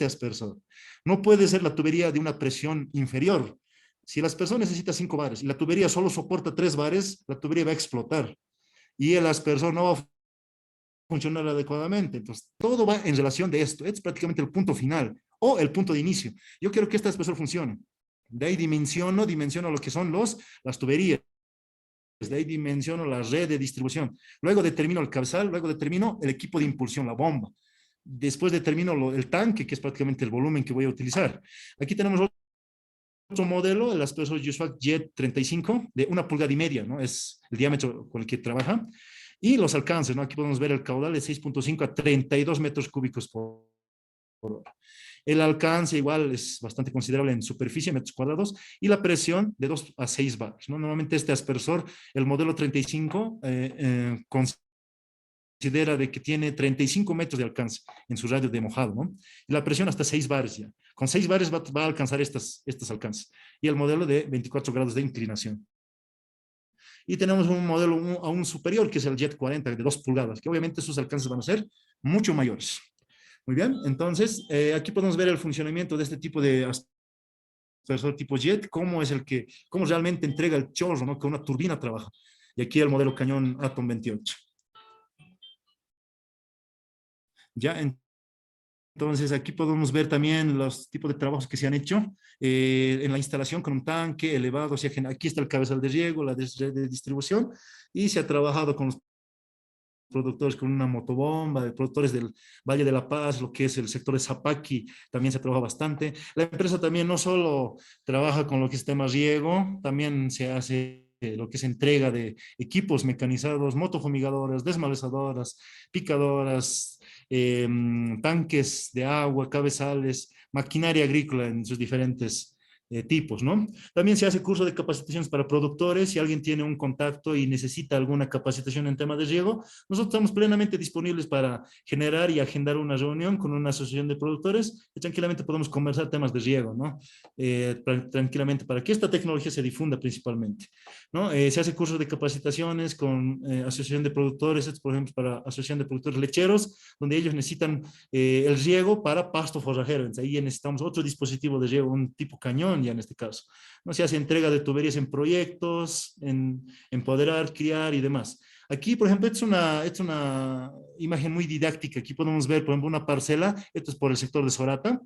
aspersor. No puede ser la tubería de una presión inferior. Si el aspersor necesita 5 bares y la tubería solo soporta 3 bares, la tubería va a explotar y el aspersor no va a funcionar adecuadamente. Entonces, todo va en relación de esto. Es prácticamente el punto final o el punto de inicio. Yo quiero que este aspersor funcione. De ahí dimensiono lo que son las tuberías. De ahí dimensiono la red de distribución. Luego determino el cabezal, luego determino el equipo de impulsión, la bomba. Después determino el tanque, que es prácticamente el volumen que voy a utilizar. Aquí tenemos otro modelo, el aspersor Yusuak Jet 35, de 1,5 pulgadas, ¿no? Es el diámetro con el que trabaja. Y los alcances, ¿no? Aquí podemos ver el caudal de 6.5 a 32 metros cúbicos por hora. El alcance igual es bastante considerable en superficie, metros cuadrados, y la presión de 2 a 6 bars, ¿no? Normalmente este aspersor, el modelo 35, considera de que tiene 35 metros de alcance en su radio de mojado, ¿no? Y la presión hasta 6 bares ya. Con 6 bares va a alcanzar estos alcances. Y el modelo de 24 grados de inclinación. Y tenemos un modelo aún superior, que es el Jet 40, de 2 pulgadas, que obviamente sus alcances van a ser mucho mayores. Muy bien, entonces aquí podemos ver el funcionamiento de este tipo de aspersor tipo Jet, cómo realmente entrega el chorro, ¿no? Que una turbina trabaja. Y aquí el modelo cañón Atom 28. Ya, entonces aquí podemos ver también los tipos de trabajos que se han hecho en la instalación con un tanque elevado. O sea, aquí está el cabezal de riego, la de distribución, y se ha trabajado con los productores con una motobomba, de productores del Valle de la Paz, lo que es el sector de Zapaqui, también se trabaja bastante. La empresa también no solo trabaja con lo que es tema riego, también se hace lo que es entrega de equipos mecanizados, motofumigadoras, desmalezadoras, picadoras, tanques de agua, cabezales, maquinaria agrícola en sus diferentes tipos, ¿no? También se hace curso de capacitaciones para productores. Si alguien tiene un contacto y necesita alguna capacitación en tema de riego, nosotros estamos plenamente disponibles para generar y agendar una reunión con una asociación de productores y tranquilamente podemos conversar temas de riego, ¿no? Tranquilamente para que esta tecnología se difunda principalmente, ¿no? Se hace cursos de capacitaciones con asociación de productores, por ejemplo, para asociación de productores lecheros, donde ellos necesitan el riego para pasto forrajero. Entonces, ahí necesitamos otro dispositivo de riego, un tipo cañón ya en este caso. No se hace entrega de tuberías en proyectos, en empoderar, criar y demás. Aquí, por ejemplo, esta es una imagen muy didáctica. Aquí podemos ver, por ejemplo, una parcela, esto es por el sector de Sorata.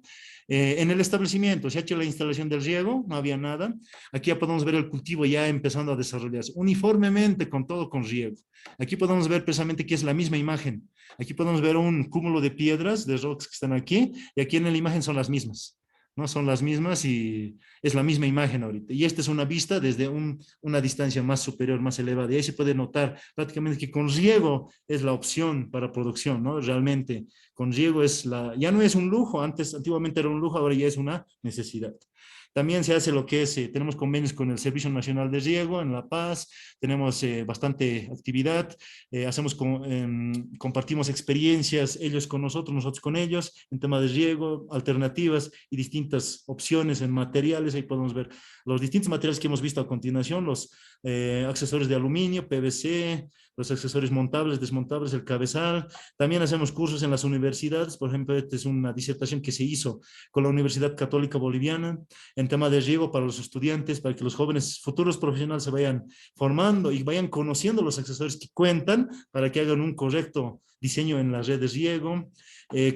En el establecimiento se ha hecho la instalación del riego, no había nada. Aquí ya podemos ver el cultivo ya empezando a desarrollarse uniformemente con todo con riego. Aquí podemos ver precisamente que es la misma imagen. Aquí podemos ver un cúmulo de piedras, de rocks que están aquí, y aquí en la imagen son las mismas. ¿No? Son las mismas y es la misma imagen ahorita. Y esta es una vista desde una distancia más superior, más elevada. Y ahí se puede notar prácticamente que con riego es la opción para producción, ¿no? Realmente con riego ya no es un lujo, antiguamente era un lujo, ahora ya es una necesidad. También se hace lo que es, tenemos convenios con el Servicio Nacional de Riego en La Paz, tenemos bastante actividad, compartimos experiencias, ellos con nosotros con ellos, en tema de riego, alternativas y distintas opciones en materiales. Ahí podemos ver los distintos materiales que hemos visto a continuación, los accesorios de aluminio, PVC, los accesorios montables, desmontables, el cabezal. También hacemos cursos en las universidades, por ejemplo, esta es una disertación que se hizo con la Universidad Católica Boliviana, en tema de riego para los estudiantes, para que los jóvenes futuros profesionales se vayan formando y vayan conociendo los accesorios que cuentan para que hagan un correcto diseño en la red de riego.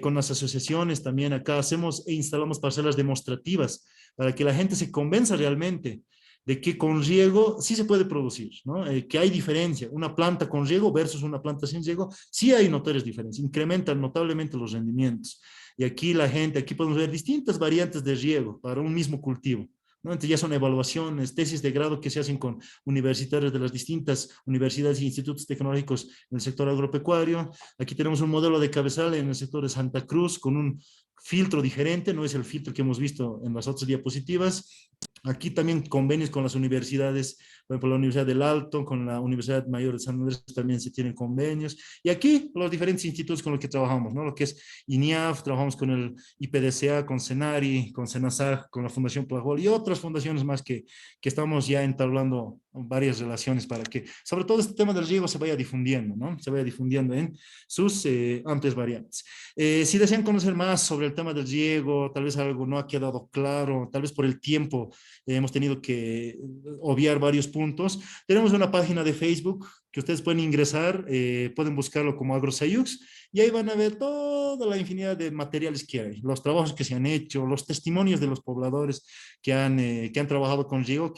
Con las asociaciones también acá hacemos e instalamos parcelas demostrativas para que la gente se convenza realmente de que con riego sí se puede producir, ¿no? Que hay diferencia. Una planta con riego versus una planta sin riego, sí hay notorias diferencias, incrementan notablemente los rendimientos. Y aquí aquí podemos ver distintas variantes de riego para un mismo cultivo, ¿no? Entonces ya son evaluaciones, tesis de grado que se hacen con universitarios de las distintas universidades e institutos tecnológicos en el sector agropecuario. Aquí tenemos un modelo de cabezal en el sector de Santa Cruz con un filtro diferente, no es el filtro que hemos visto en las otras diapositivas. Aquí también convenios con las universidades, por ejemplo, la Universidad del Alto, con la Universidad Mayor de San Andrés también se tienen convenios. Y aquí los diferentes institutos con los que trabajamos, ¿no? Lo que es INIAF, trabajamos con el IPDCA, con CENARI, con CENASAG, con la Fundación Plajol y otras fundaciones más que estamos ya entablando varias relaciones para que, sobre todo este tema del riego se vaya difundiendo, ¿no? Se vaya difundiendo en sus amplias variantes. Si desean conocer más sobre el tema del riego, tal vez algo no ha quedado claro, tal vez por el tiempo hemos tenido que obviar varios puntos. Tenemos una página de Facebook que ustedes pueden ingresar, pueden buscarlo como AgroSayux y ahí van a ver toda la infinidad de materiales que hay, los trabajos que se han hecho, los testimonios de los pobladores que han trabajado con riego,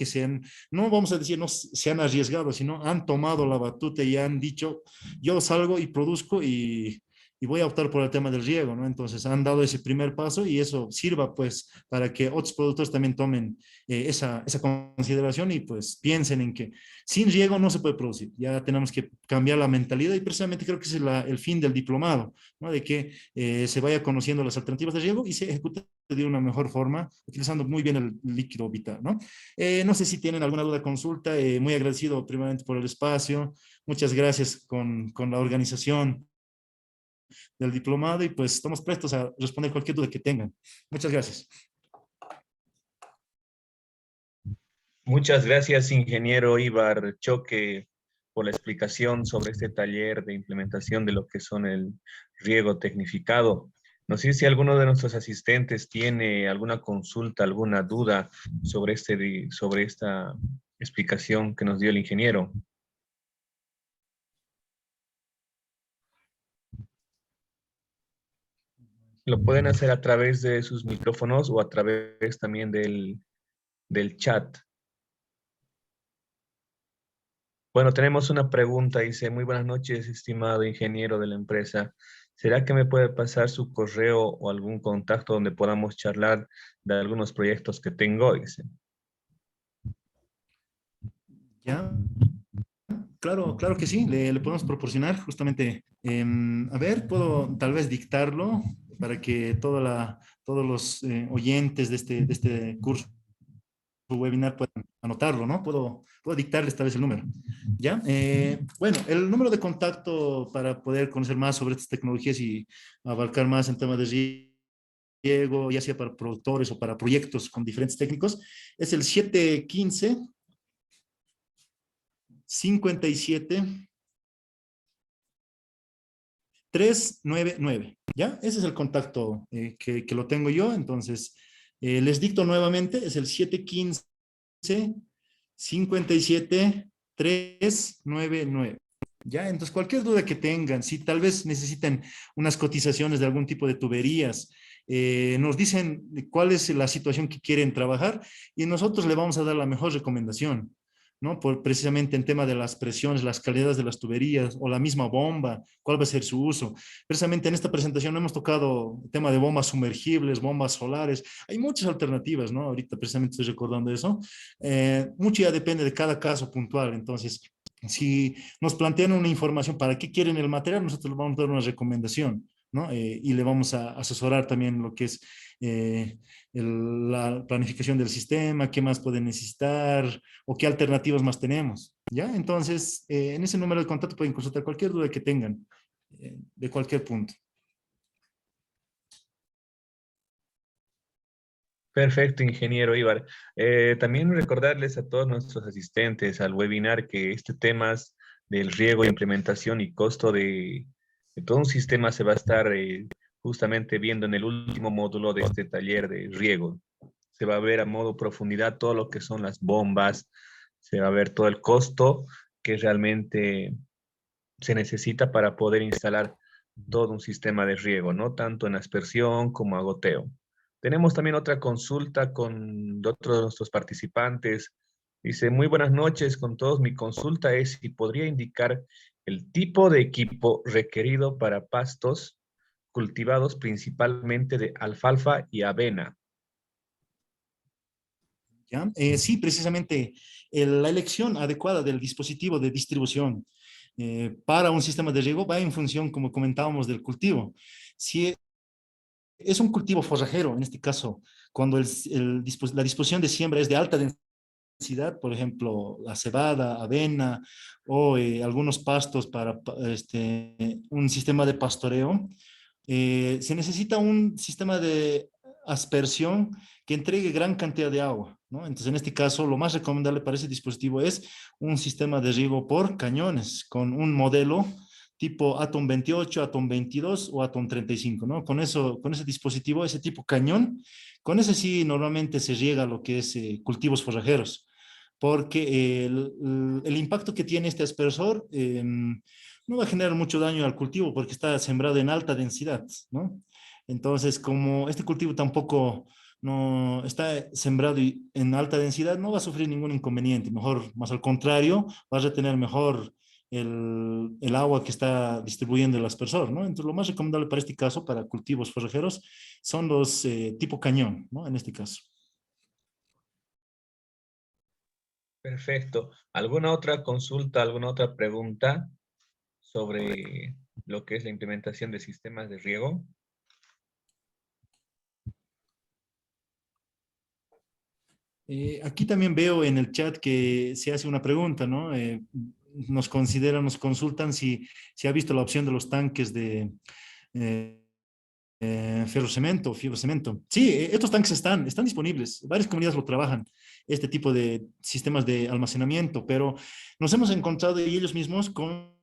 no vamos a decir no se han arriesgado, sino han tomado la batuta y han dicho, yo salgo y produzco y voy a optar por el tema del riego, ¿no? Entonces han dado ese primer paso y eso sirva pues para que otros productores también tomen esa consideración y pues piensen en que sin riego no se puede producir. Ya tenemos que cambiar la mentalidad y precisamente creo que ese es el fin del diplomado, ¿no? De que se vaya conociendo las alternativas de riego y se ejecute de una mejor forma, utilizando muy bien el líquido vital, ¿no? No sé si tienen alguna duda, consulta, muy agradecido primeramente por el espacio, muchas gracias con la organización del diplomado y pues estamos prestos a responder cualquier duda que tengan. Muchas gracias. Muchas gracias, ingeniero Ibar Choque, por la explicación sobre este taller de implementación de lo que son el riego tecnificado. No sé si alguno de nuestros asistentes tiene alguna consulta, alguna duda sobre, sobre esta explicación que nos dio el ingeniero. Lo pueden hacer a través de sus micrófonos o a través también del chat. Bueno, tenemos una pregunta, dice, muy buenas noches, estimado ingeniero de la empresa. ¿Será que me puede pasar su correo o algún contacto donde podamos charlar de algunos proyectos que tengo? Dice. ¿Ya? Claro, claro que sí, le podemos proporcionar justamente, a ver, puedo tal vez dictarlo para que todos los oyentes de este curso webinar puedan anotarlo, ¿no? Puedo dictarles tal vez el número, ¿ya? Bueno, el número de contacto para poder conocer más sobre estas tecnologías y abarcar más en temas de riego, ya sea para productores o para proyectos con diferentes técnicos, es el 715 57 399, ¿ya? Ese es el contacto que lo tengo yo, entonces les dicto nuevamente, es el 715 57 399. ¿Ya? Entonces, cualquier duda que tengan, si tal vez necesiten unas cotizaciones de algún tipo de tuberías, nos dicen cuál es la situación que quieren trabajar y nosotros le vamos a dar la mejor recomendación, ¿no? Precisamente en tema de las presiones, las calidades de las tuberías o la misma bomba, cuál va a ser su uso. Precisamente en esta presentación no hemos tocado el tema de bombas sumergibles, bombas solares. Hay muchas alternativas, ¿no? Ahorita precisamente estoy recordando eso. Mucho ya depende de cada caso puntual. Entonces, si nos plantean una información para qué quieren el material, nosotros les vamos a dar una recomendación, ¿no? Y le vamos a asesorar también lo que es la planificación del sistema, qué más pueden necesitar o qué alternativas más tenemos, ¿ya? Entonces, en ese número de contacto pueden consultar cualquier duda que tengan de cualquier punto. Perfecto, ingeniero Ibar. También recordarles a todos nuestros asistentes al webinar que este tema del riego, implementación y costo de todo un sistema se va a estar justamente viendo en el último módulo de este taller de riego. Se va a ver a modo profundidad todo lo que son las bombas, se va a ver todo el costo que realmente se necesita para poder instalar todo un sistema de riego, ¿no? Tanto en aspersión como a goteo. Tenemos también otra consulta con otro de nuestros participantes. Dice, muy buenas noches con todos. Mi consulta es si podría indicar el tipo de equipo requerido para pastos cultivados principalmente de alfalfa y avena. ¿Ya? Sí, precisamente la elección adecuada del dispositivo de distribución para un sistema de riego va en función, como comentábamos, del cultivo. Si es un cultivo forrajero, en este caso, cuando la disposición de siembra es de alta densidad, por ejemplo, la cebada, avena o algunos pastos para un sistema de pastoreo, se necesita un sistema de aspersión que entregue gran cantidad de agua, ¿no? Entonces, en este caso, lo más recomendable para ese dispositivo es un sistema de riego por cañones, con un modelo tipo Atom 28, Atom 22 o Atom 35, ¿no? Con ese dispositivo, ese tipo cañón, con ese sí normalmente se riega lo que es cultivos forrajeros, porque el impacto que tiene este aspersor no va a generar mucho daño al cultivo porque está sembrado en alta densidad, ¿no? Entonces, como este cultivo tampoco no está sembrado en alta densidad, no va a sufrir ningún inconveniente. Mejor, más al contrario, va a retener mejor el agua que está distribuyendo el aspersor, ¿no? Entonces, lo más recomendable para este caso, para cultivos forrajeros, son los tipo cañón, ¿no? En este caso. Perfecto. ¿Alguna otra consulta, alguna otra pregunta sobre lo que es la implementación de sistemas de riego? Aquí también veo en el chat que se hace una pregunta, ¿no? Nos consultan si ha visto la opción de los tanques ferrocemento, fibrocemento. Sí, estos tanques están disponibles. Varias comunidades lo trabajan, este tipo de sistemas de almacenamiento, pero nos hemos encontrado ellos mismos con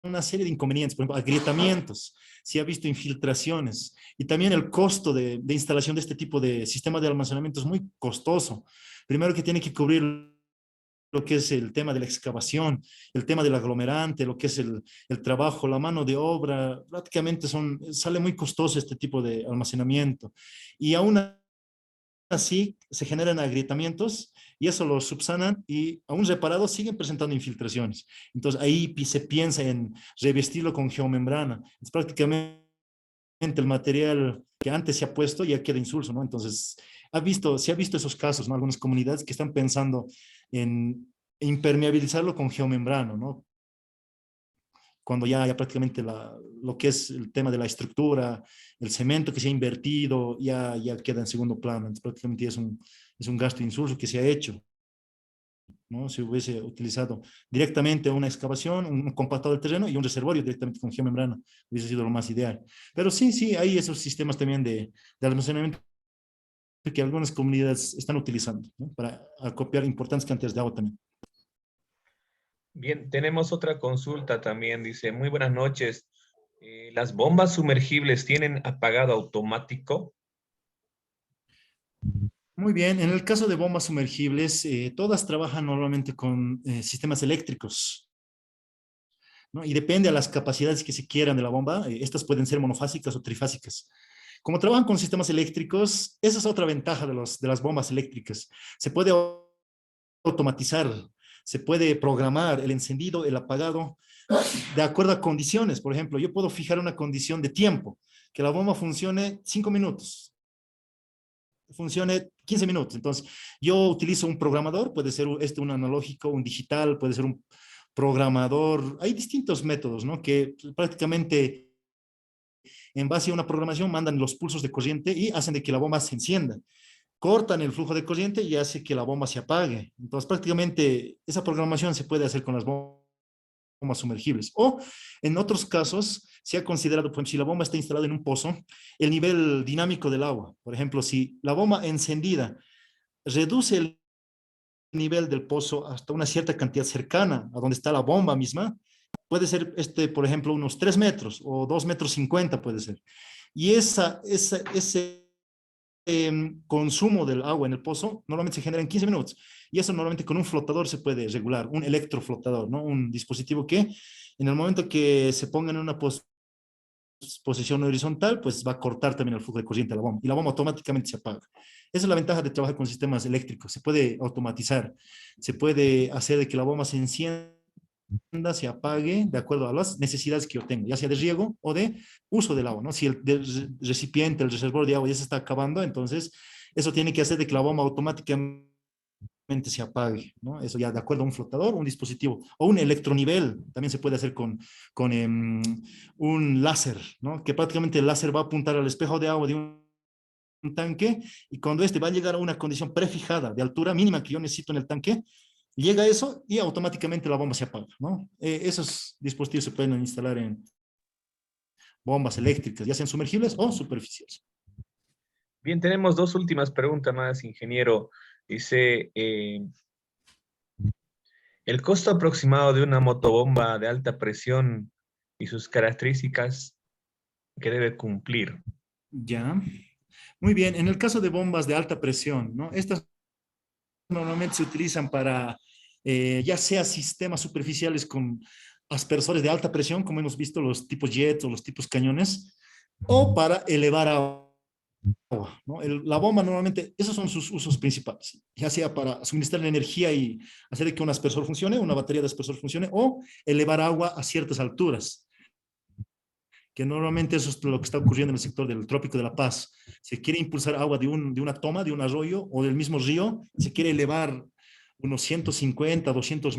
una serie de inconvenientes, por ejemplo, agrietamientos, se ha visto infiltraciones y también el costo de instalación de este tipo de sistema de almacenamiento es muy costoso. Primero que tiene que cubrir lo que es el tema de la excavación, el tema del aglomerante, lo que es el trabajo, la mano de obra, prácticamente sale muy costoso este tipo de almacenamiento. Y aún así se generan agrietamientos y eso lo subsanan y aún reparados siguen presentando infiltraciones. Entonces ahí se piensa en revestirlo con geomembrana. Es prácticamente el material que antes se ha puesto ya queda insulso, ¿no? Entonces se ha visto esos casos, ¿no? Algunas comunidades que están pensando en impermeabilizarlo con geomembrana, ¿no? Cuando ya prácticamente lo que es el tema de la estructura, el cemento que se ha invertido, ya queda en segundo plano. Entonces, prácticamente es un gasto insulso que se ha hecho, ¿no? Si hubiese utilizado directamente una excavación, un compactado del terreno y un reservorio directamente con geomembrana, hubiese sido lo más ideal. Pero sí, hay esos sistemas también de almacenamiento que algunas comunidades están utilizando, ¿no? Para acopiar importantes cantidades de agua también. Bien, tenemos otra consulta también. Dice, muy buenas noches. ¿Las bombas sumergibles tienen apagado automático? Muy bien, en el caso de bombas sumergibles, todas trabajan normalmente con sistemas eléctricos, ¿no? Y depende a las capacidades que se quieran de la bomba, estas pueden ser monofásicas o trifásicas. Como trabajan con sistemas eléctricos, esa es otra ventaja de las bombas eléctricas. Se puede automatizar, se puede programar el encendido, el apagado, de acuerdo a condiciones. Por ejemplo, yo puedo fijar una condición de tiempo, que la bomba funcione 5 minutos, funcione 15 minutos. Entonces, yo utilizo un programador, puede ser un analógico, un digital, puede ser un programador. Hay distintos métodos, ¿no? Que prácticamente en base a una programación mandan los pulsos de corriente y hacen de que la bomba se encienda. Cortan el flujo de corriente y hace que la bomba se apague. Entonces, prácticamente esa programación se puede hacer con las bombas sumergibles. O en otros casos se ha considerado, por ejemplo, si la bomba está instalada en un pozo, el nivel dinámico del agua. Por ejemplo, si la bomba encendida reduce el nivel del pozo hasta una cierta cantidad cercana a donde está la bomba misma, puede ser, por ejemplo, unos 3 metros o 2,50 metros puede ser. Y ese consumo del agua en el pozo normalmente se genera en 15 minutos. Y eso normalmente con un flotador se puede regular, un electroflotador, ¿no? Un dispositivo que en el momento que se ponga en una posición horizontal, pues va a cortar también el flujo de corriente a la bomba y la bomba automáticamente se apaga. Esa es la ventaja de trabajar con sistemas eléctricos. Se puede automatizar, se puede hacer de que la bomba se encienda, se apague de acuerdo a las necesidades que yo tengo, ya sea de riego o de uso del agua, ¿no? Si el recipiente, el reservorio de agua ya se está acabando, entonces eso tiene que hacer de que la bomba automáticamente se apague, ¿no? Eso ya de acuerdo a un flotador, un dispositivo, o un electronivel, también se puede hacer con un láser, ¿no? Que prácticamente el láser va a apuntar al espejo de agua de un tanque y cuando este va a llegar a una condición prefijada de altura mínima que yo necesito en el tanque, llega eso y automáticamente la bomba se apaga, ¿no? Esos dispositivos se pueden instalar en bombas eléctricas, ya sean sumergibles o superficiales. Bien, tenemos dos últimas preguntas más, ingeniero. Dice, ¿el costo aproximado de una motobomba de alta presión y sus características que debe cumplir? Ya. Muy bien, en el caso de bombas de alta presión, ¿no? Estas normalmente se utilizan para ya sea sistemas superficiales con aspersores de alta presión, como hemos visto los tipos jets o los tipos cañones, o para elevar agua, ¿no? La bomba normalmente, esos son sus usos principales, ya sea para suministrar energía y hacer que un aspersor funcione, una batería de aspersor funcione, o elevar agua a ciertas alturas, que normalmente eso es lo que está ocurriendo en el sector del Trópico de La Paz. Se quiere impulsar agua de una toma, de un arroyo o del mismo río, se quiere elevar unos 150, 200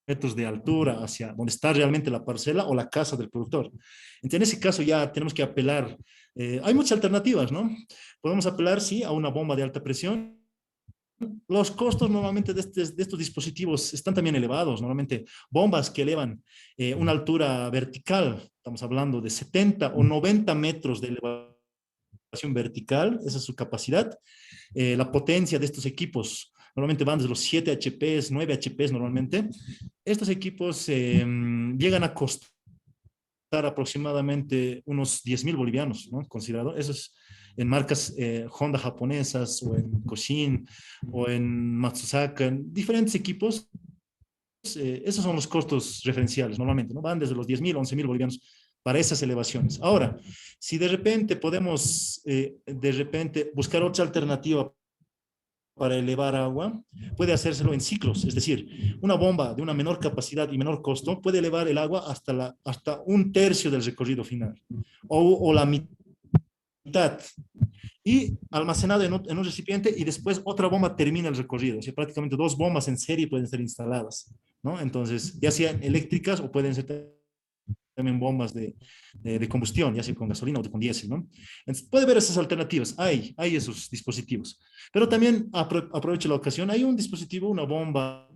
metros de altura hacia donde está realmente la parcela o la casa del productor. Entonces, en ese caso ya tenemos que apelar. Hay muchas alternativas, ¿no? Podemos apelar, sí, a una bomba de alta presión los costos normalmente de estos dispositivos están también elevados. Normalmente bombas que elevan una altura vertical, estamos hablando de 70 o 90 metros de elevación vertical, esa es su capacidad. La potencia de estos equipos normalmente van desde los 7 HPs, 9 HPs normalmente. Estos equipos llegan a costar aproximadamente unos 10.000 bolivianos, ¿no? Considerado. Eso es en marcas Honda japonesas o en Koshin o en Matsusaka, en diferentes equipos. Esos son los costos referenciales normalmente, ¿no? Van desde los 10.000, 11.000 bolivianos para esas elevaciones. Ahora, si de repente podemos buscar otra alternativa para elevar agua, puede hacérselo en ciclos, es decir, una bomba de una menor capacidad y menor costo puede elevar el agua hasta un tercio del recorrido final o la mitad y almacenado en un recipiente y después otra bomba termina el recorrido. O sea, prácticamente dos bombas en serie pueden ser instaladas, ¿no? Entonces, ya sean eléctricas o pueden ser también bombas de combustión, ya sea con gasolina o con diésel, ¿no? Entonces, puede haber esas alternativas, hay esos dispositivos. Pero también aprovecho la ocasión, hay un dispositivo, una bomba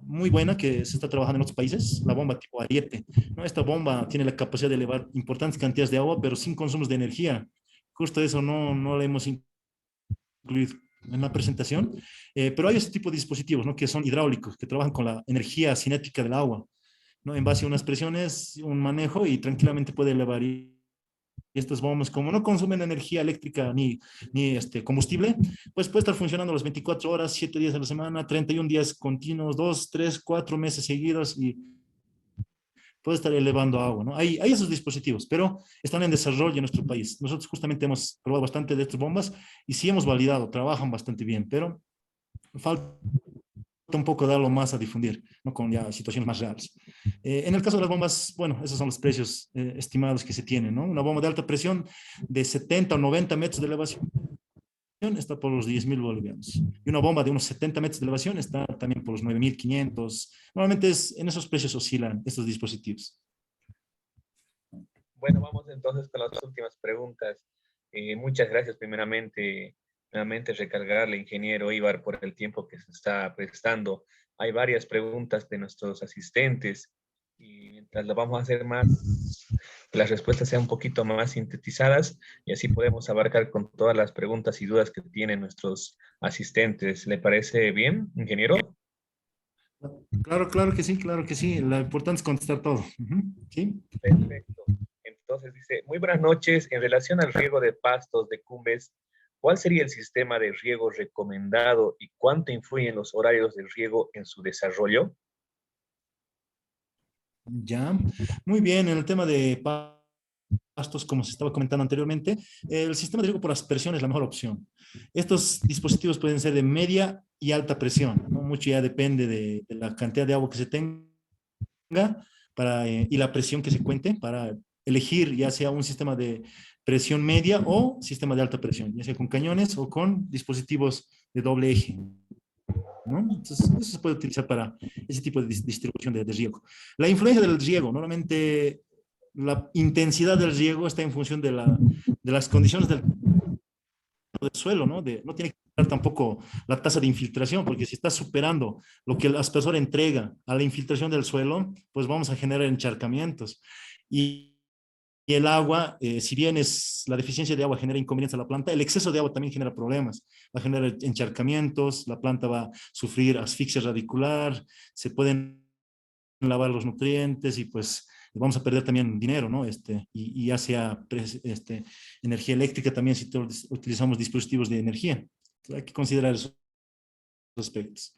muy buena que se está trabajando en otros países, la bomba tipo Ariete, ¿no? Esta bomba tiene la capacidad de elevar importantes cantidades de agua, pero sin consumos de energía. Justo eso no lo hemos incluido en la presentación, pero hay ese tipo de dispositivos, ¿no? Que son hidráulicos, que trabajan con la energía cinética del agua, ¿no? En base a unas presiones, un manejo y tranquilamente puede elevar. Y estas bombas, como no consumen energía eléctrica ni combustible, pues puede estar funcionando las 24 horas, 7 días a la semana, 31 días continuos, 2, 3, 4 meses seguidos y puede estar elevando agua, ¿no? Hay esos dispositivos, pero están en desarrollo en nuestro país. Nosotros justamente hemos probado bastante de estas bombas y sí hemos validado, trabajan bastante bien, pero falta un poco darlo más a difundir, ¿no? Con ya situaciones más reales. En el caso de las bombas, bueno, esos son los precios estimados que se tienen, ¿no? Una bomba de alta presión de 70 o 90 metros de elevación está por los 10.000 bolivianos. Y una bomba de unos 70 metros de elevación está también por los 9.500. Normalmente en esos precios oscilan estos dispositivos. Bueno, vamos entonces con las últimas preguntas. Muchas gracias primeramente, nuevamente recargarle, ingeniero Ibar, por el tiempo que se está prestando. Hay varias preguntas de nuestros asistentes y mientras las vamos a hacer más, las respuestas sean un poquito más sintetizadas y así podemos abarcar con todas las preguntas y dudas que tienen nuestros asistentes. ¿Le parece bien, ingeniero? Claro que sí, claro que sí. Lo importante es contestar todo. Sí. Perfecto. Entonces dice, muy buenas noches. En relación al riego de pastos de cumbres, ¿cuál sería el sistema de riego recomendado y cuánto influyen los horarios de riego en su desarrollo? Ya, muy bien. En el tema de pastos, como se estaba comentando anteriormente, el sistema de riego por aspersión es la mejor opción. Estos dispositivos pueden ser de media y alta presión, ¿no? Mucho ya depende de la cantidad de agua que se tenga y la presión que se cuente para elegir ya sea un sistema de presión media o sistema de alta presión, ya sea con cañones o con dispositivos de doble eje, ¿no? Entonces, eso se puede utilizar para ese tipo de distribución de riego. La influencia del riego, normalmente la intensidad del riego está en función de las condiciones del suelo, ¿no? No tiene que ser tampoco la tasa de infiltración, porque si está superando lo que el aspersor entrega a la infiltración del suelo, pues vamos a generar encharcamientos. Y el agua, si bien la deficiencia de agua genera inconvenientes a la planta, el exceso de agua también genera problemas. Va a generar encharcamientos, la planta va a sufrir asfixia radicular, se pueden lavar los nutrientes y pues vamos a perder también dinero, ¿no? Y ya sea energía eléctrica también si utilizamos dispositivos de energía. Entonces, hay que considerar esos aspectos.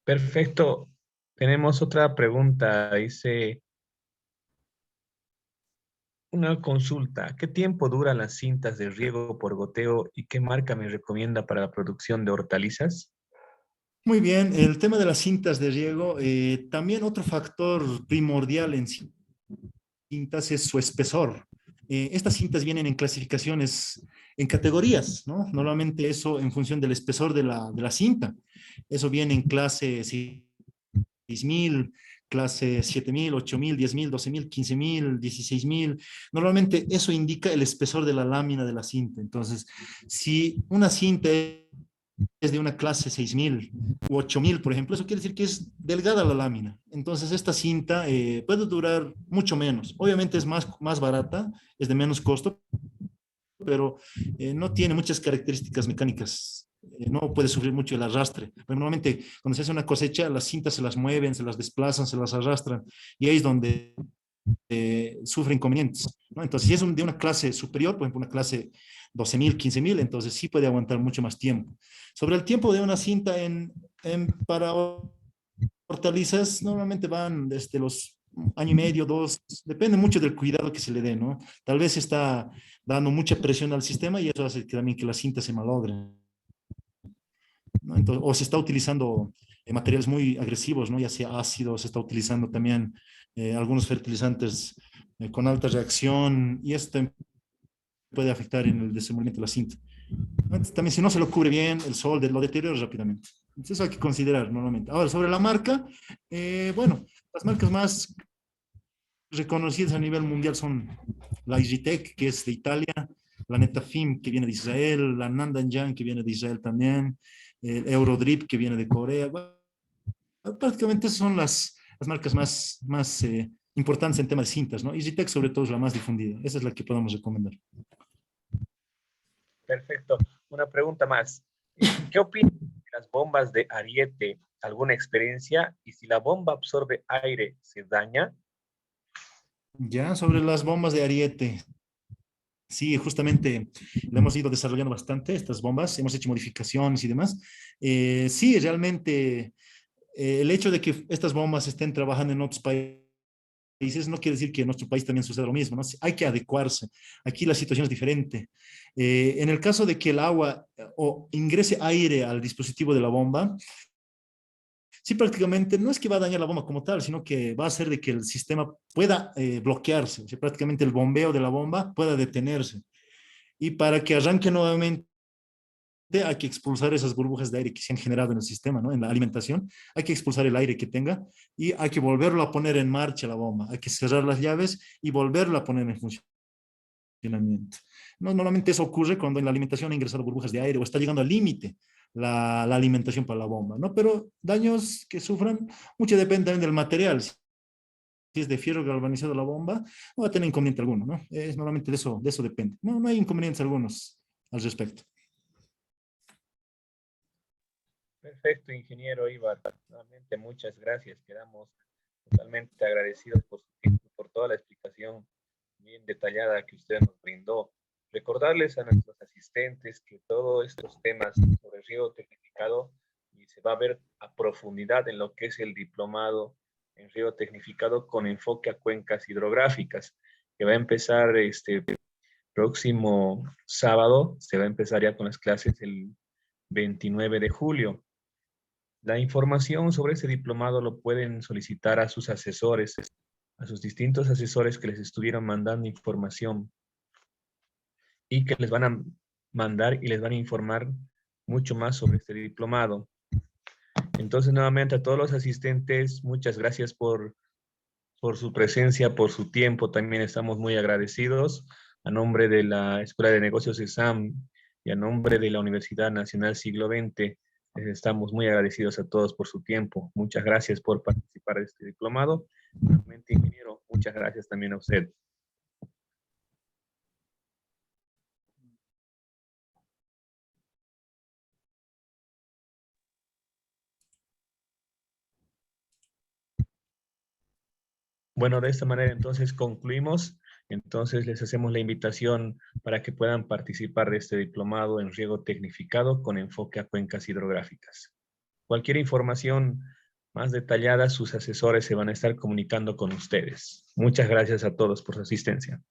Perfecto. Tenemos otra pregunta. Dice, una consulta. ¿Qué tiempo duran las cintas de riego por goteo y qué marca me recomienda para la producción de hortalizas? Muy bien, el tema de las cintas de riego, también otro factor primordial en cintas es su espesor. estas cintas vienen en clasificaciones, en categorías, ¿no? Normalmente eso en función del espesor de la cinta. Eso viene en clase 6.000, clase 7.000, 8.000, 10.000, 12.000, 15.000, 16.000. Normalmente eso indica el espesor de la lámina de la cinta. Entonces, si una cinta es de una clase 6.000 u 8.000, por ejemplo, eso quiere decir que es delgada la lámina. Entonces, esta cinta puede durar mucho menos. Obviamente es más barata, es de menos costo, pero no tiene muchas características mecánicas. No puede sufrir mucho el arrastre. Pero normalmente, cuando se hace una cosecha, las cintas se las mueven, se las desplazan, se las arrastran, y ahí es donde sufre inconvenientes, ¿no? Entonces, si es de una clase superior, por ejemplo, una clase 12.000, 15.000, entonces sí puede aguantar mucho más tiempo. Sobre el tiempo de una cinta para hortalizas, normalmente van desde los año y medio, dos, depende mucho del cuidado que se le dé, ¿no? Tal vez está dando mucha presión al sistema y eso hace que también que la cinta se malogre, ¿no? Entonces, o se está utilizando materiales muy agresivos, ¿no? Ya sea ácidos, se está utilizando también algunos fertilizantes con alta reacción y esto puede afectar en el desenvolvimiento de la cinta. Entonces, también si no se lo cubre bien, el sol lo deteriora rápidamente. Entonces eso hay que considerar normalmente. Ahora, sobre la marca, bueno, las marcas más reconocidas a nivel mundial son la Isritec, que es de Italia, la Netafim, que viene de Israel, la Nandanjan, que viene de Israel también, el Eurodrip, que viene de Corea. Bueno, prácticamente son las marcas más importantes en temas de cintas, ¿no? Isritec sobre todo es la más difundida. Esa es la que podemos recomendar. Perfecto. Una pregunta más. ¿Qué opinas de las bombas de ariete? ¿Alguna experiencia? Y si la bomba absorbe aire, ¿se daña? Ya, sobre las bombas de ariete. Sí, justamente lo hemos ido desarrollando bastante, estas bombas, hemos hecho modificaciones y demás. Sí, realmente el hecho de que estas bombas estén trabajando en otros países no quiere decir que en nuestro país también suceda lo mismo, ¿no? Hay que adecuarse. Aquí la situación es diferente. En el caso de que el agua o ingrese aire al dispositivo de la bomba, sí, prácticamente no es que va a dañar la bomba como tal, sino que va a hacer de que el sistema pueda bloquearse, o sea, prácticamente el bombeo de la bomba pueda detenerse. Y para que arranque nuevamente hay que expulsar esas burbujas de aire que se han generado en el sistema, ¿no? En la alimentación, hay que expulsar el aire que tenga y hay que volverlo a poner en marcha la bomba, hay que cerrar las llaves y volverlo a poner en funcionamiento. No, normalmente eso ocurre cuando en la alimentación ha ingresado burbujas de aire o está llegando al límite la alimentación para la bomba, ¿no? Pero daños que sufran, mucho depende también del material. Si es de fierro galvanizado la bomba, no va a tener inconveniente alguno, ¿no? Normalmente de eso depende. No hay inconvenientes algunos al respecto. Perfecto, ingeniero Ibar. Nuevamente, muchas gracias. Quedamos totalmente agradecidos por su tiempo, por toda la explicación bien detallada que usted nos brindó. Recordarles a nuestros asistentes que todos estos temas sobre riego tecnificado y se va a ver a profundidad en lo que es el diplomado en riego tecnificado con enfoque a cuencas hidrográficas, que va a empezar este próximo sábado. Se va a empezar ya con las clases el 29 de julio. La información sobre este diplomado lo pueden solicitar a sus asesores, a sus distintos asesores que les estuvieron mandando información y que les van a mandar y les van a informar mucho más sobre este diplomado. Entonces, nuevamente a todos los asistentes, muchas gracias por su presencia, por su tiempo. También estamos muy agradecidos a nombre de la Escuela de Negocios ESAM y a nombre de la Universidad Nacional Siglo XX. Les estamos muy agradecidos a todos por su tiempo. Muchas gracias por participar de este diplomado. Nuevamente, ingeniero, muchas gracias también a usted. Bueno, de esta manera entonces concluimos. Entonces les hacemos la invitación para que puedan participar de este diplomado en riego tecnificado con enfoque a cuencas hidrográficas. Cualquier información más detallada, sus asesores se van a estar comunicando con ustedes. Muchas gracias a todos por su asistencia.